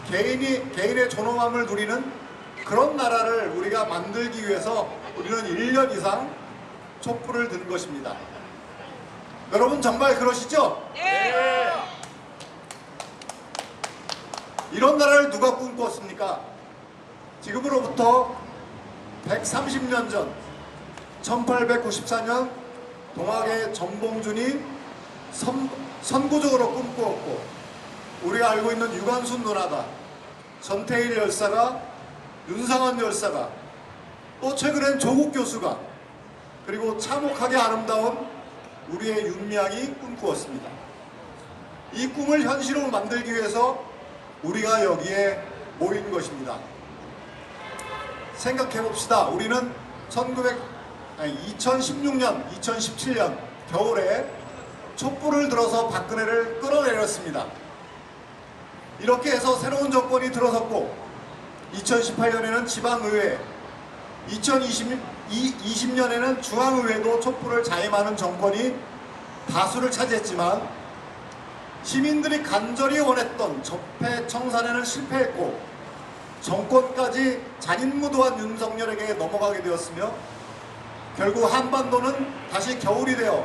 개인의 존엄함을 누리는 그런 나라를 우리가 만들기 위해서 우리는 1년 이상 촛불을 든 것입니다. 여러분 정말 그러시죠? 네. 이런 나라를 누가 꿈꿨습니까? 지금으로부터 130년 전 1894년 동학의 전봉준이 선구적으로 꿈꾸었고 우리가 알고 있는 유관순 누나가, 전태일 열사가, 윤상원 열사가, 또 최근엔 조국 교수가, 그리고 참혹하게 아름다운 우리의 윤미향이 꿈꾸었습니다. 이 꿈을 현실로 만들기 위해서 우리가 여기에 모인 것입니다. 생각해봅시다. 우리는 2016년, 2017년 겨울에 촛불을 들어서 박근혜를 끌어내렸습니다. 이렇게 해서 새로운 정권이 들어섰고 2018년에는 지방의회, 2020년에는 중앙의회도 촛불을 자임하는 정권이 다수를 차지했지만 시민들이 간절히 원했던 적폐 청산에는 실패했고 정권까지 잔인무도한 윤석열에게 넘어가게 되었으며 결국 한반도는 다시 겨울이 되어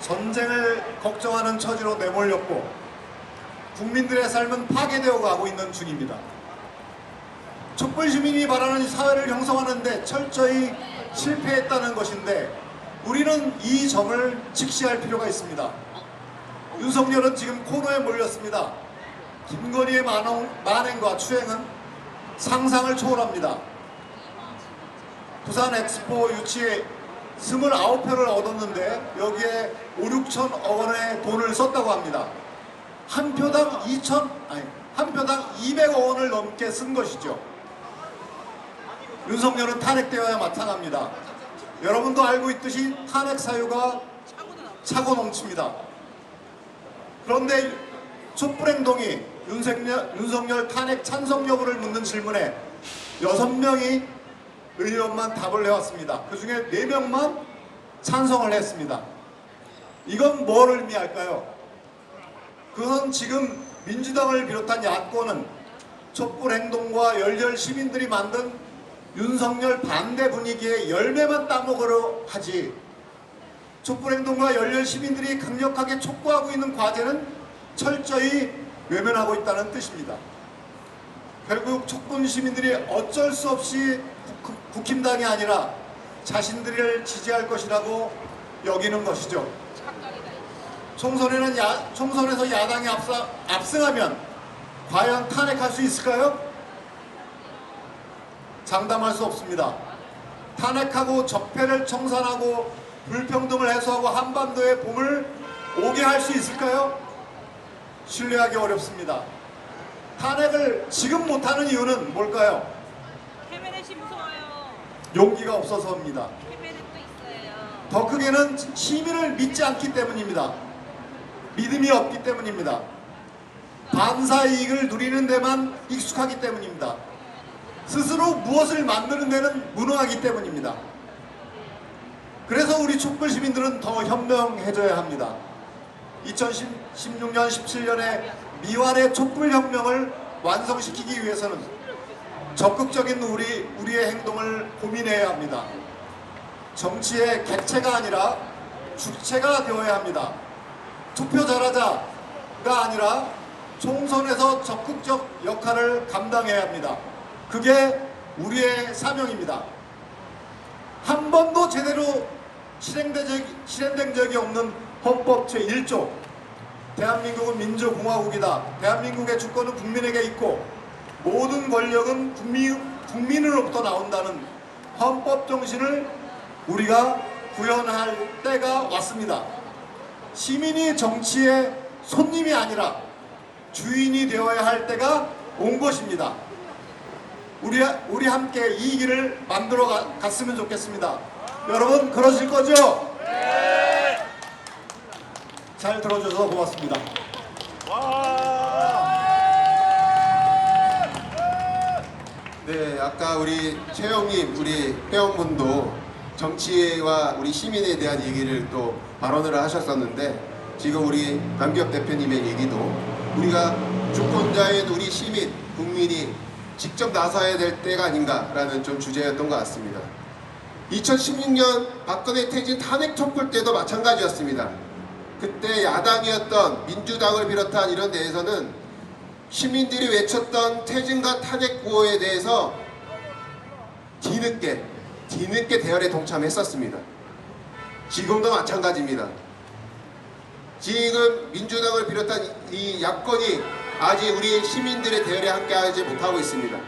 전쟁을 걱정하는 처지로 내몰렸고 국민들의 삶은 파괴되어 가고 있는 중입니다. 촛불 시민이 바라는 사회를 형성하는데 철저히 실패했다는 것인데 우리는 이 점을 직시할 필요가 있습니다. 윤석열은 지금 코너에 몰렸습니다. 김건희의 만행과 추행은 상상을 초월합니다. 부산 엑스포 유치에 29표를 얻었는데 여기에 5, 6천억 원의 돈을 썼다고 합니다. 한 표당 200억 원을 넘게 쓴 것이죠. 윤석열은 탄핵되어야 마땅합니다. 여러분도 알고 있듯이 탄핵 사유가 차고 넘칩니다. 그런데 촛불행동이 윤석열 탄핵 찬성 여부를 묻는 질문에 6명이 의원만 답을 해왔습니다. 그 중에 4명만 찬성을 했습니다. 이건 뭘 의미할까요? 그건 지금 민주당을 비롯한 야권은 촛불행동과 열렬 시민들이 만든 윤석열 반대 분위기에 열매만 따먹으려 하지 촛불행동과 열렬 시민들이 강력하게 촉구하고 있는 과제는 철저히 외면하고 있다는 뜻입니다. 결국 촛불 시민들이 어쩔 수 없이 국힘당이 아니라 자신들을 지지할 것이라고 여기는 것이죠. 총선에서 야당이 압승하면 과연 탄핵할 수 있을까요? 장담할 수 없습니다. 탄핵하고 적폐를 청산하고 불평등을 해소하고 한반도의 봄을 오게 할 수 있을까요? 신뢰하기 어렵습니다. 탄핵을 지금 못하는 이유는 뭘까요? 캐비넷이 무서워요. 용기가 없어서입니다. 캐비넷도 있어요. 더 크게는 시민을 믿지 않기 때문입니다. 믿음이 없기 때문입니다. 반사 이익을 누리는 데만 익숙하기 때문입니다. 스스로 무엇을 만드는 데는 무능하기 때문입니다. 그래서 우리 촛불 시민들은 더 현명해져야 합니다. 2016년, 17년에 미완의 촛불 혁명을 완성시키기 위해서는 적극적인 우리의 행동을 고민해야 합니다. 정치의 객체가 아니라 주체가 되어야 합니다. 투표 잘하자가 아니라 총선에서 적극적 역할을 감당해야 합니다. 그게 우리의 사명입니다. 한 번도 제대로 실행된 적이 없는 헌법 제1조 대한민국은 민주공화국이다. 대한민국의 주권은 국민에게 있고 모든 권력은 국민으로부터 나온다는 헌법 정신을 우리가 구현할 때가 왔습니다. 시민이 정치의 손님이 아니라 주인이 되어야 할 때가 온 것입니다. 우리 함께 이 길을 만들어 갔으면 좋겠습니다. 여러분 그러실 거죠? 네. 잘 들어줘서 고맙습니다. 네, 아까 우리 최영님, 우리 회원분도 정치와 우리 시민에 대한 얘기를 또 발언을 하셨었는데 지금 우리 남기혁 대표님의 얘기도 우리가 주권자인 우리 시민, 국민이 직접 나서야 될 때가 아닌가라는 좀 주제였던 것 같습니다. 2016년 박근혜 퇴진 탄핵 촛불 때도 마찬가지였습니다. 그때 야당이었던 민주당을 비롯한 이런 데에서는 시민들이 외쳤던 퇴진과 탄핵 구호에 대해서 뒤늦게 대열에 동참했었습니다. 지금도 마찬가지입니다. 지금 민주당을 비롯한 이 야권이 아직 우리 시민들의 대열에 함께하지 못하고 있습니다.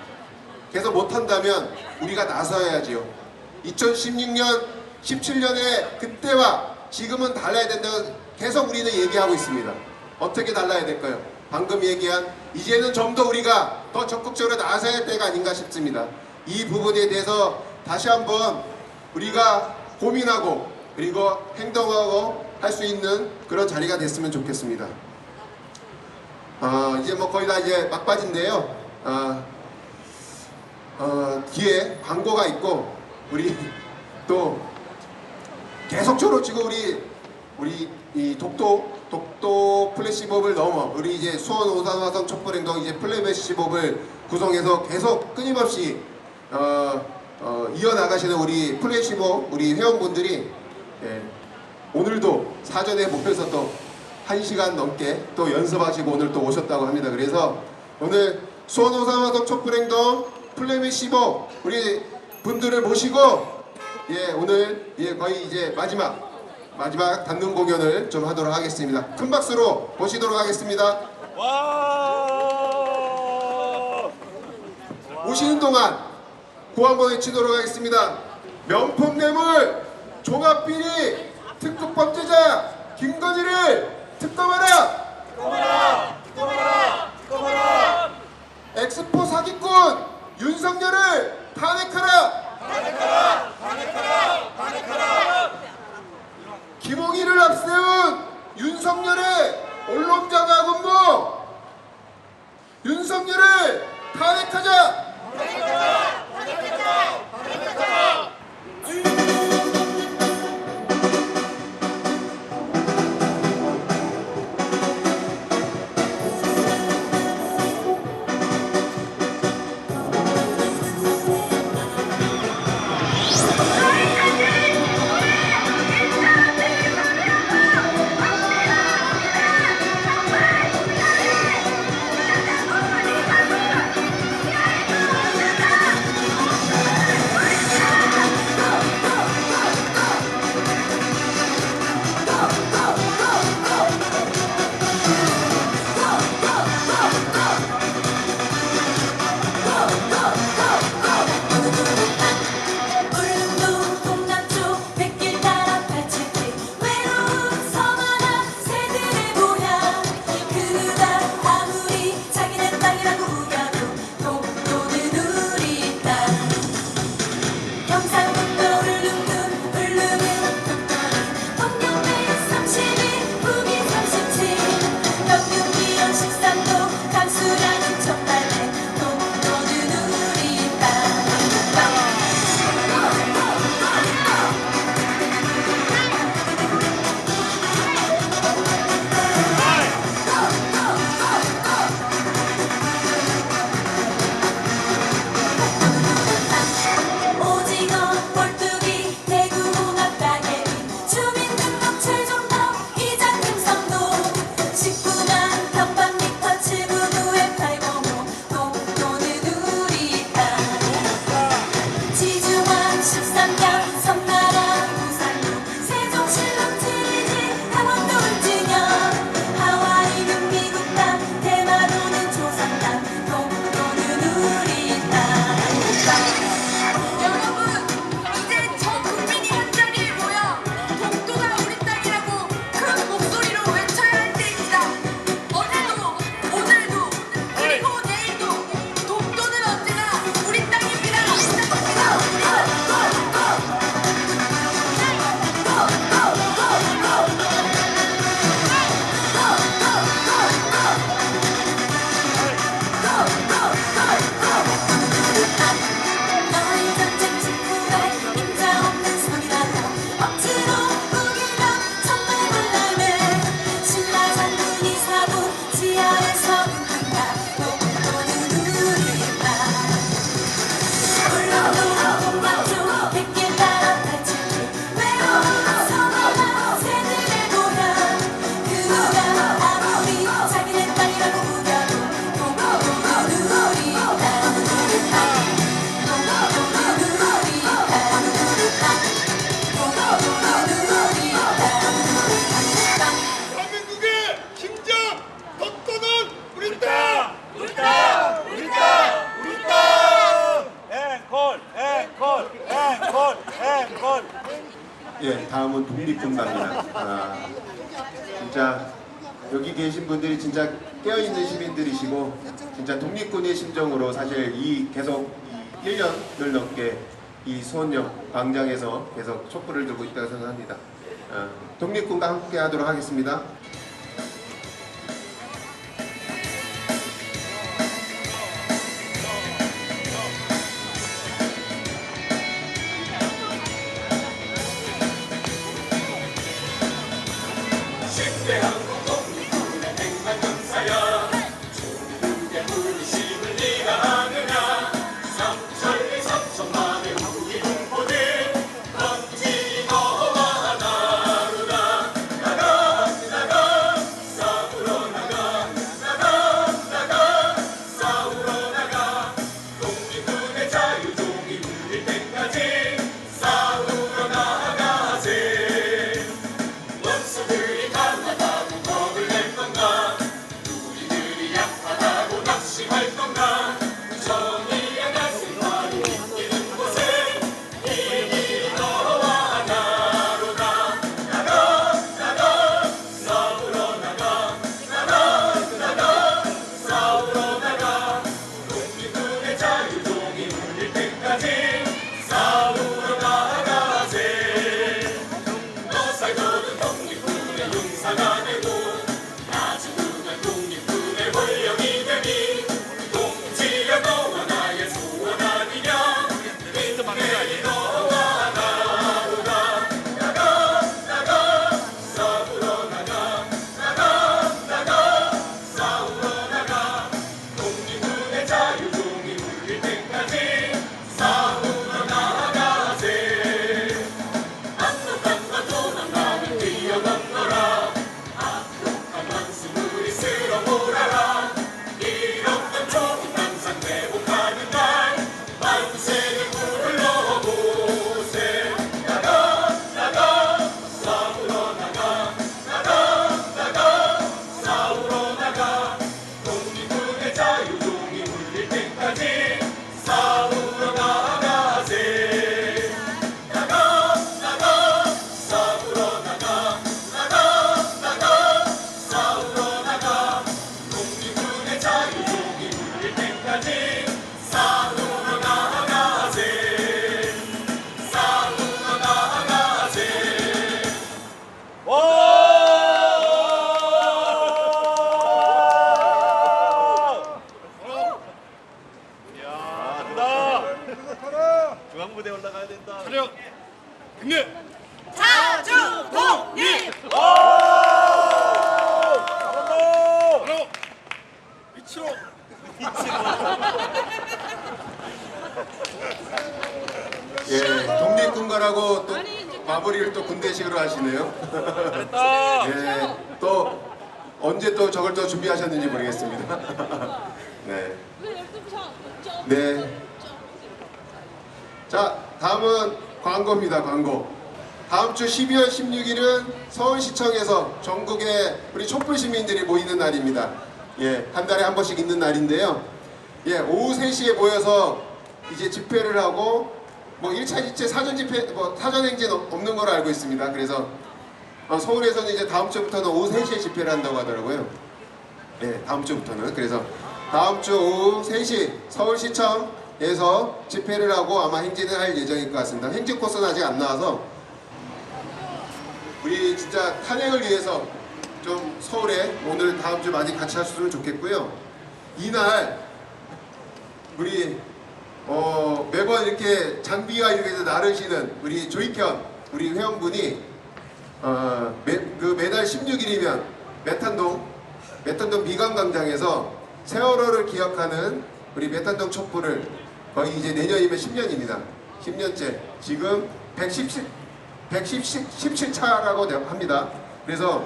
그래서 못한다면 우리가 나서야지요. 2016년, 17년에 그때와 지금은 달라야 된다고 계속 우리는 얘기하고 있습니다. 어떻게 달라야 될까요? 방금 얘기한 이제는 좀 더 우리가 더 적극적으로 나서야 할 때가 아닌가 싶습니다. 이 부분에 대해서 다시 한번 우리가 고민하고 그리고 행동하고 할 수 있는 그런 자리가 됐으면 좋겠습니다. 이제 뭐 거의 다 이제 막바지인데요. 뒤에 광고가 있고 우리 또 계속적으로 지금 우리 이 독도 플래시몹을 넘어 우리 이제 수원 오산 화성 촛불행동 이제 플래시몹을 구성해서 계속 끊임없이 이어나가시는 우리 플래시몹 우리 회원분들이 오늘도 사전에 모여서 또 1시간 넘게 또 연습하시고 오늘 또 오셨다고 합니다. 그래서 오늘 수원 오산 화성 촛불행동 플래시몹 우리 분들을 모시고 오늘 거의 이제 마지막 단능 공연을 좀 하도록 하겠습니다. 큰 박수로 모시도록 하겠습니다. 오시는 동안 구호 한번 외치도록 하겠습니다. 명품뇌물 종합비리 특급 범죄자 김건희를 특검하라! 특검하라! 엑스포 사기꾼 윤석열을 탄핵하라! 김홍희를 앞세운 윤석열의 언론자가 근무 윤석열을 탄핵하자! 예, 다음은 독립군갑니다. 진짜 여기 계신 분들이 진짜 깨어있는 시민들이시고 진짜 독립군의 심정으로 사실 계속 1년을 넘게 이 수원역 광장에서 계속 촛불을 들고 있다고 생각합니다. 독립군과 함께 하도록 하겠습니다. 중앙부대 올라가야 된다. 차렷. 경례. 자주 독립. 바로 위치로. 예, 독립군가라고 또 마무리를 또 군대식으로 하시네요. 예, 또 언제 또 저걸 또 준비하셨는지 모르겠습니다. 네. 네. 자, 다음은 광고입니다. 광고. 다음 주 12월 16일은 서울시청에서 전국의 우리 촛불 시민들이 모이는 날입니다. 예, 한 달에 한 번씩 있는 날인데요. 예, 오후 3시에 모여서 이제 집회를 하고 뭐 1차, 2차 사전 집회, 뭐 사전 행진 없는 걸로 알고 있습니다. 그래서 서울에서는 이제 다음 주부터는 오후 3시에 집회를 한다고 하더라고요. 네, 다음 주부터는. 그래서 다음 주 오후 3시 서울시청에서 집회를 하고 아마 행진을 할 예정일 것 같습니다. 행진 코스는 아직 안 나와서 우리 진짜 탄핵을 위해서 좀 서울에 오늘 다음 주 많이 같이 하셨으면 좋겠고요. 이날 우리 매번 이렇게 장비와 이렇게 나르시는 우리 조익현 우리 회원분이 매달 16일이면 메탄동 미관광장에서 세월호를 기억하는 우리 메탄동 촛불을 거의 이제 내년이면 10년입니다. 10년째 지금 117차라고 합니다. 그래서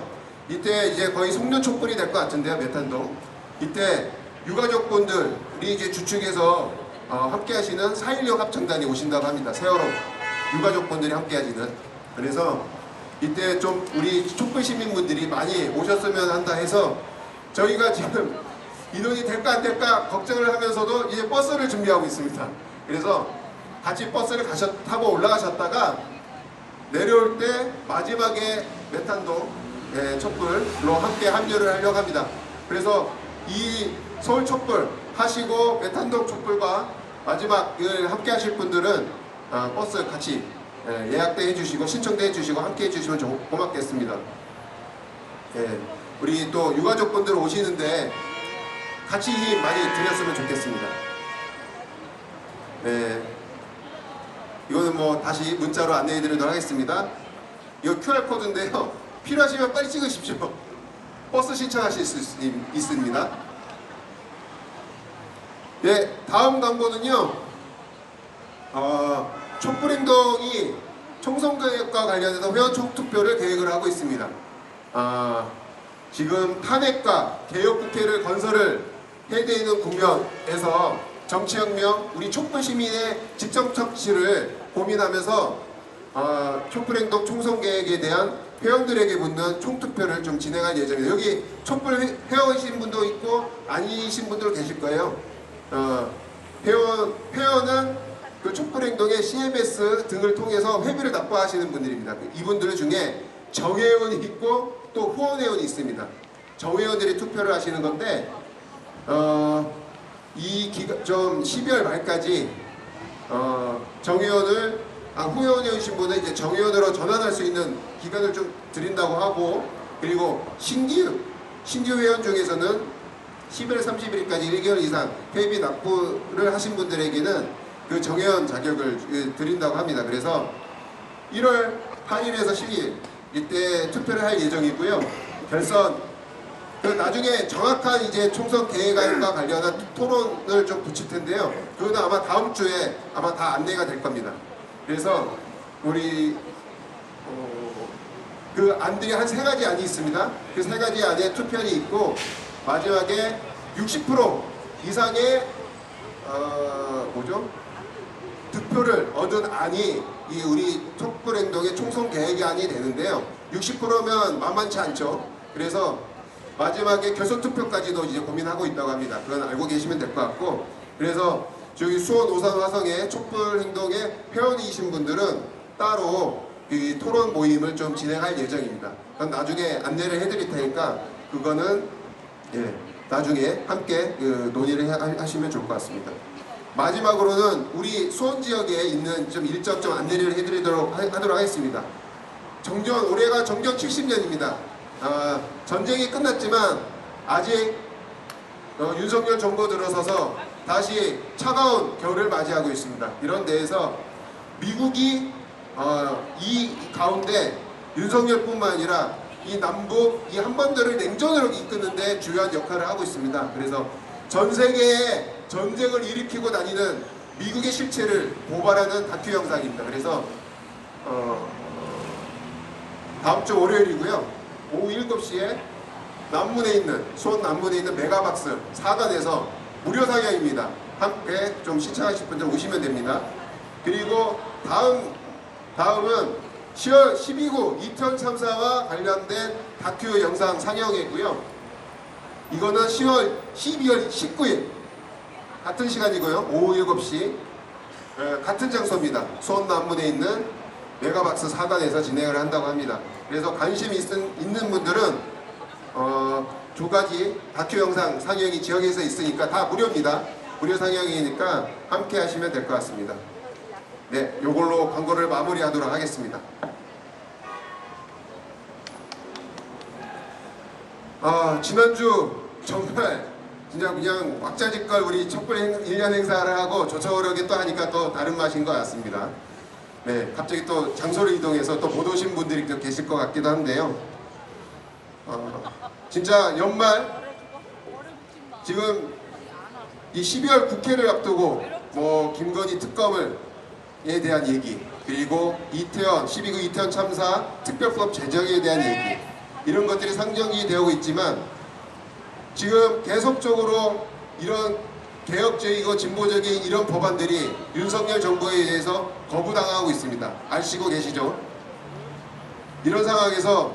이때 이제 거의 송년 촛불이 될 것 같은데요. 메탄동 이때 유가족분들 우리 이제 주축에서 함께 하시는 4.16 합창단이 오신다고 합니다. 세월호 유가족분들이 함께 하시는. 그래서 이때 좀 우리 촛불 시민분들이 많이 오셨으면 한다 해서 저희가 지금 인원이 될까 안 될까 걱정을 하면서도 이제 버스를 준비하고 있습니다. 그래서 같이 버스를 타고 올라가셨다가 내려올 때 마지막에 메탄동 촛불로 함께 합류를 하려고 합니다. 그래서 이 서울 촛불 하시고 메탄동 촛불과 마지막을 함께 하실 분들은 버스 같이 예약대 해주시고 신청대 해주시고 함께 해주시면 고맙겠습니다. 우리 또 유가족분들 오시는데 같이 힘 많이 드렸으면 좋겠습니다. 이거는 뭐 다시 문자로 안내해 드리도록 하겠습니다. 이거 QR코드인데요. 필요하시면 빨리 찍으십시오. 버스 신청하실 수 있습니다. 네, 다음 광고는요. 촛불행동이 총선계획과 관련해서 회원 총투표를 계획을 하고 있습니다. 지금 탄핵과 개혁국회를 건설을 해야 되는 국면에서 정치혁명, 우리 촛불시민의 직접정치를 고민하면서 촛불행동 총선계획에 대한 회원들에게 묻는 총투표를 좀 진행할 예정입니다. 여기 촛불 회원이신 분도 있고 아니신 분도 계실 거예요. 회원은 그 촛불행동의 CMS 등을 통해서 회비를 납부하시는 분들입니다. 이분들 중에 정회원이 있고 또 후원회원이 있습니다. 정회원들이 투표를 하시는 건데 이 기간 좀 12월 말까지 정회원을 후회원이신 분은 이제 정회원으로 전환할 수 있는 기간을 좀 드린다고 하고, 그리고 신규 회원 중에서는 11월 30일까지 1개월 이상 회비 납부를 하신 분들에게는 그 정회원 자격을 드린다고 합니다. 그래서 1월 8일에서 10일 이때 투표를 할 예정이고요. 결선 나중에 정확한 이제 총선 계획안과 관련한 토론을 좀 붙일 텐데요. 그거는 아마 다음 주에 아마 다 안내가 될 겁니다. 그래서 우리 그 안들이 한 3가지 안이 있습니다. 그 3가지 안에 투표안이 있고 마지막에 60% 이상의 득표를 얻은 안이 이 우리 촛불행동의 총선 계획안이 되는데요. 60%면 만만치 않죠. 그래서 마지막에 결선 투표까지도 이제 고민하고 있다고 합니다. 그건 알고 계시면 될 것 같고, 그래서 저기 수원, 오산, 화성의 촛불행동의 회원이신 분들은 따로 이 토론 모임을 좀 진행할 예정입니다. 그건 나중에 안내를 해드릴 테니까 그거는 나중에 함께 논의를 하시면 좋을 것 같습니다. 마지막으로는 우리 수원 지역에 있는 좀 일정 좀 안내를 해드리도록 하도록 하겠습니다. 올해가 정전 70년입니다. 전쟁이 끝났지만 아직 윤석열 정부 들어서서 다시 차가운 겨울을 맞이하고 있습니다. 이런 데에서 미국이 이 가운데 윤석열뿐만 아니라 이 남북 이 한반도를 냉전으로 이끄는 데 주요한 역할을 하고 있습니다. 그래서 전 세계에 전쟁을 일으키고 다니는 미국의 실체를 고발하는 다큐 영상입니다. 그래서 다음 주 월요일이고요. 오후 7시에 수원 남문에 있는 메가박스 4관에서 무료 상영입니다. 함께 좀 신청하실 분들 오시면 됩니다. 그리고 다음은 10월 12구 이태원 참사와 관련된 다큐 영상 상영이고요. 이거는 12월 19일 같은 시간이고요. 오후 7시 같은 장소입니다. 수원 남문에 있는 메가박스 4관에서 진행을 한다고 합니다. 그래서 관심 있는 분들은 2가지 다큐 영상 상영이 지역에서 있으니까 다 무료입니다. 무료 상영이니까 함께 하시면 될 것 같습니다. 네, 요걸로 광고를 마무리하도록 하겠습니다. 지난주 정말 진짜 그냥 왁자지껄 우리 촛불 1년 행사를 하고 조처오르게 또 하니까 또 다른 맛인 것 같습니다. 네, 갑자기 또 장소를 이동해서 또 못 오신 분들이 또 계실 것 같기도 한데요. 진짜 연말 지금 이 12월 국회를 앞두고 김건희 특검에 대한 얘기, 그리고 12구 이태원 참사 특별법 제정에 대한 얘기, 이런 것들이 상정이 되고 있지만 지금 계속적으로 이런 개혁적이고 진보적인 이런 법안들이 윤석열 정부에 의해서 거부당하고 있습니다. 아시고 계시죠? 이런 상황에서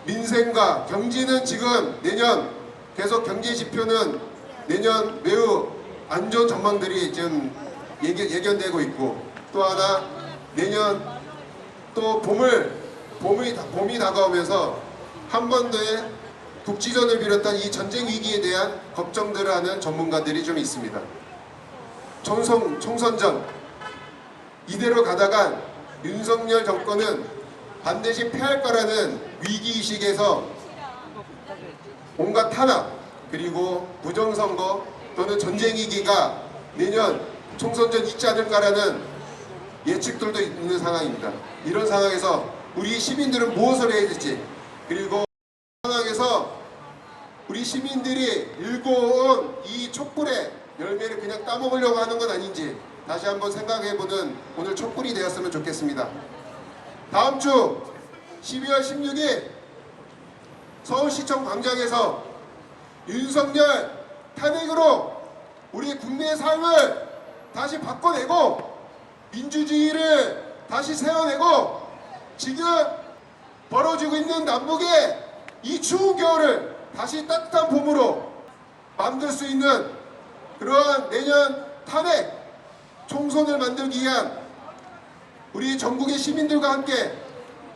민생과 경제는 지금 내년 계속 경제 지표는 내년 매우 안 좋은 전망들이 지금 예견되고 있고, 또 하나 내년 또 봄이 다가오면서 한 번 더의 국지전을 비롯한 이 전쟁 위기에 대한 걱정들을 하는 전문가들이 좀 있습니다. 총선전 이대로 가다간 윤석열 정권은 반드시 패할 거라는 위기의식에서 온갖 탄압 그리고 부정선거 또는 전쟁 위기가 내년 총선전 있지 않을까라는 예측들도 있는 상황입니다. 이런 상황에서 우리 시민들은 무엇을 해야 될지 그리고 상황에서 우리 시민들이 일궈온 이 촛불의 열매를 그냥 따먹으려고 하는 건 아닌지 다시 한번 생각해보는 오늘 촛불이 되었으면 좋겠습니다. 다음 주 12월 16일 서울시청 광장에서 윤석열 탄핵으로 우리 국민의 삶을 다시 바꿔내고 민주주의를 다시 세워내고 지금 벌어지고 있는 남북의 이 추운 겨울을 다시 따뜻한 봄으로 만들 수 있는 그러한 내년 탄핵 총선을 만들기 위한 우리 전국의 시민들과 함께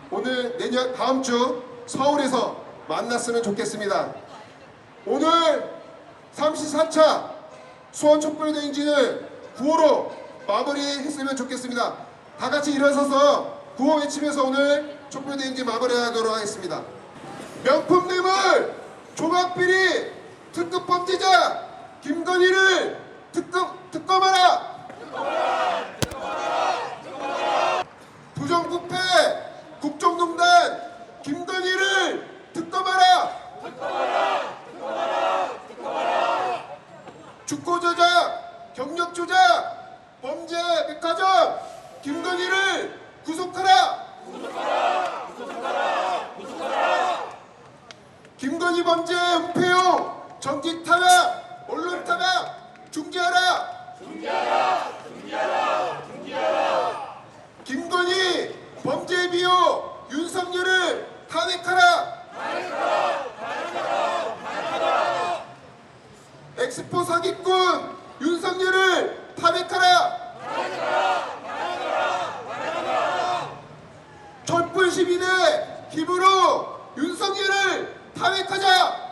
오늘 내년 다음 주 서울에서 만났으면 좋겠습니다. 오늘 34차 수원 촛불대행진을 구호로 마무리했으면 좋겠습니다. 다 같이 일어서서 구호 외치면서 오늘 촛불대행진 마무리하도록 하겠습니다. 명품 뇌물 조각비리 특급 범죄자 김건희를 특검하라. 부정부패 국정농단 김건희를 특검하라. 주가 조작 경력 조작 범죄 백화점 김건희를 구속하라. 김건희 범죄 은폐용 정직 탄압 언론 탄압 중지하라. 김건희 범죄 비호 윤석열을 탄핵하라. 엑스포 사기꾼 윤석열을 탄핵하라. 촛불 시민의 힘으로 윤석열을 탄핵하자.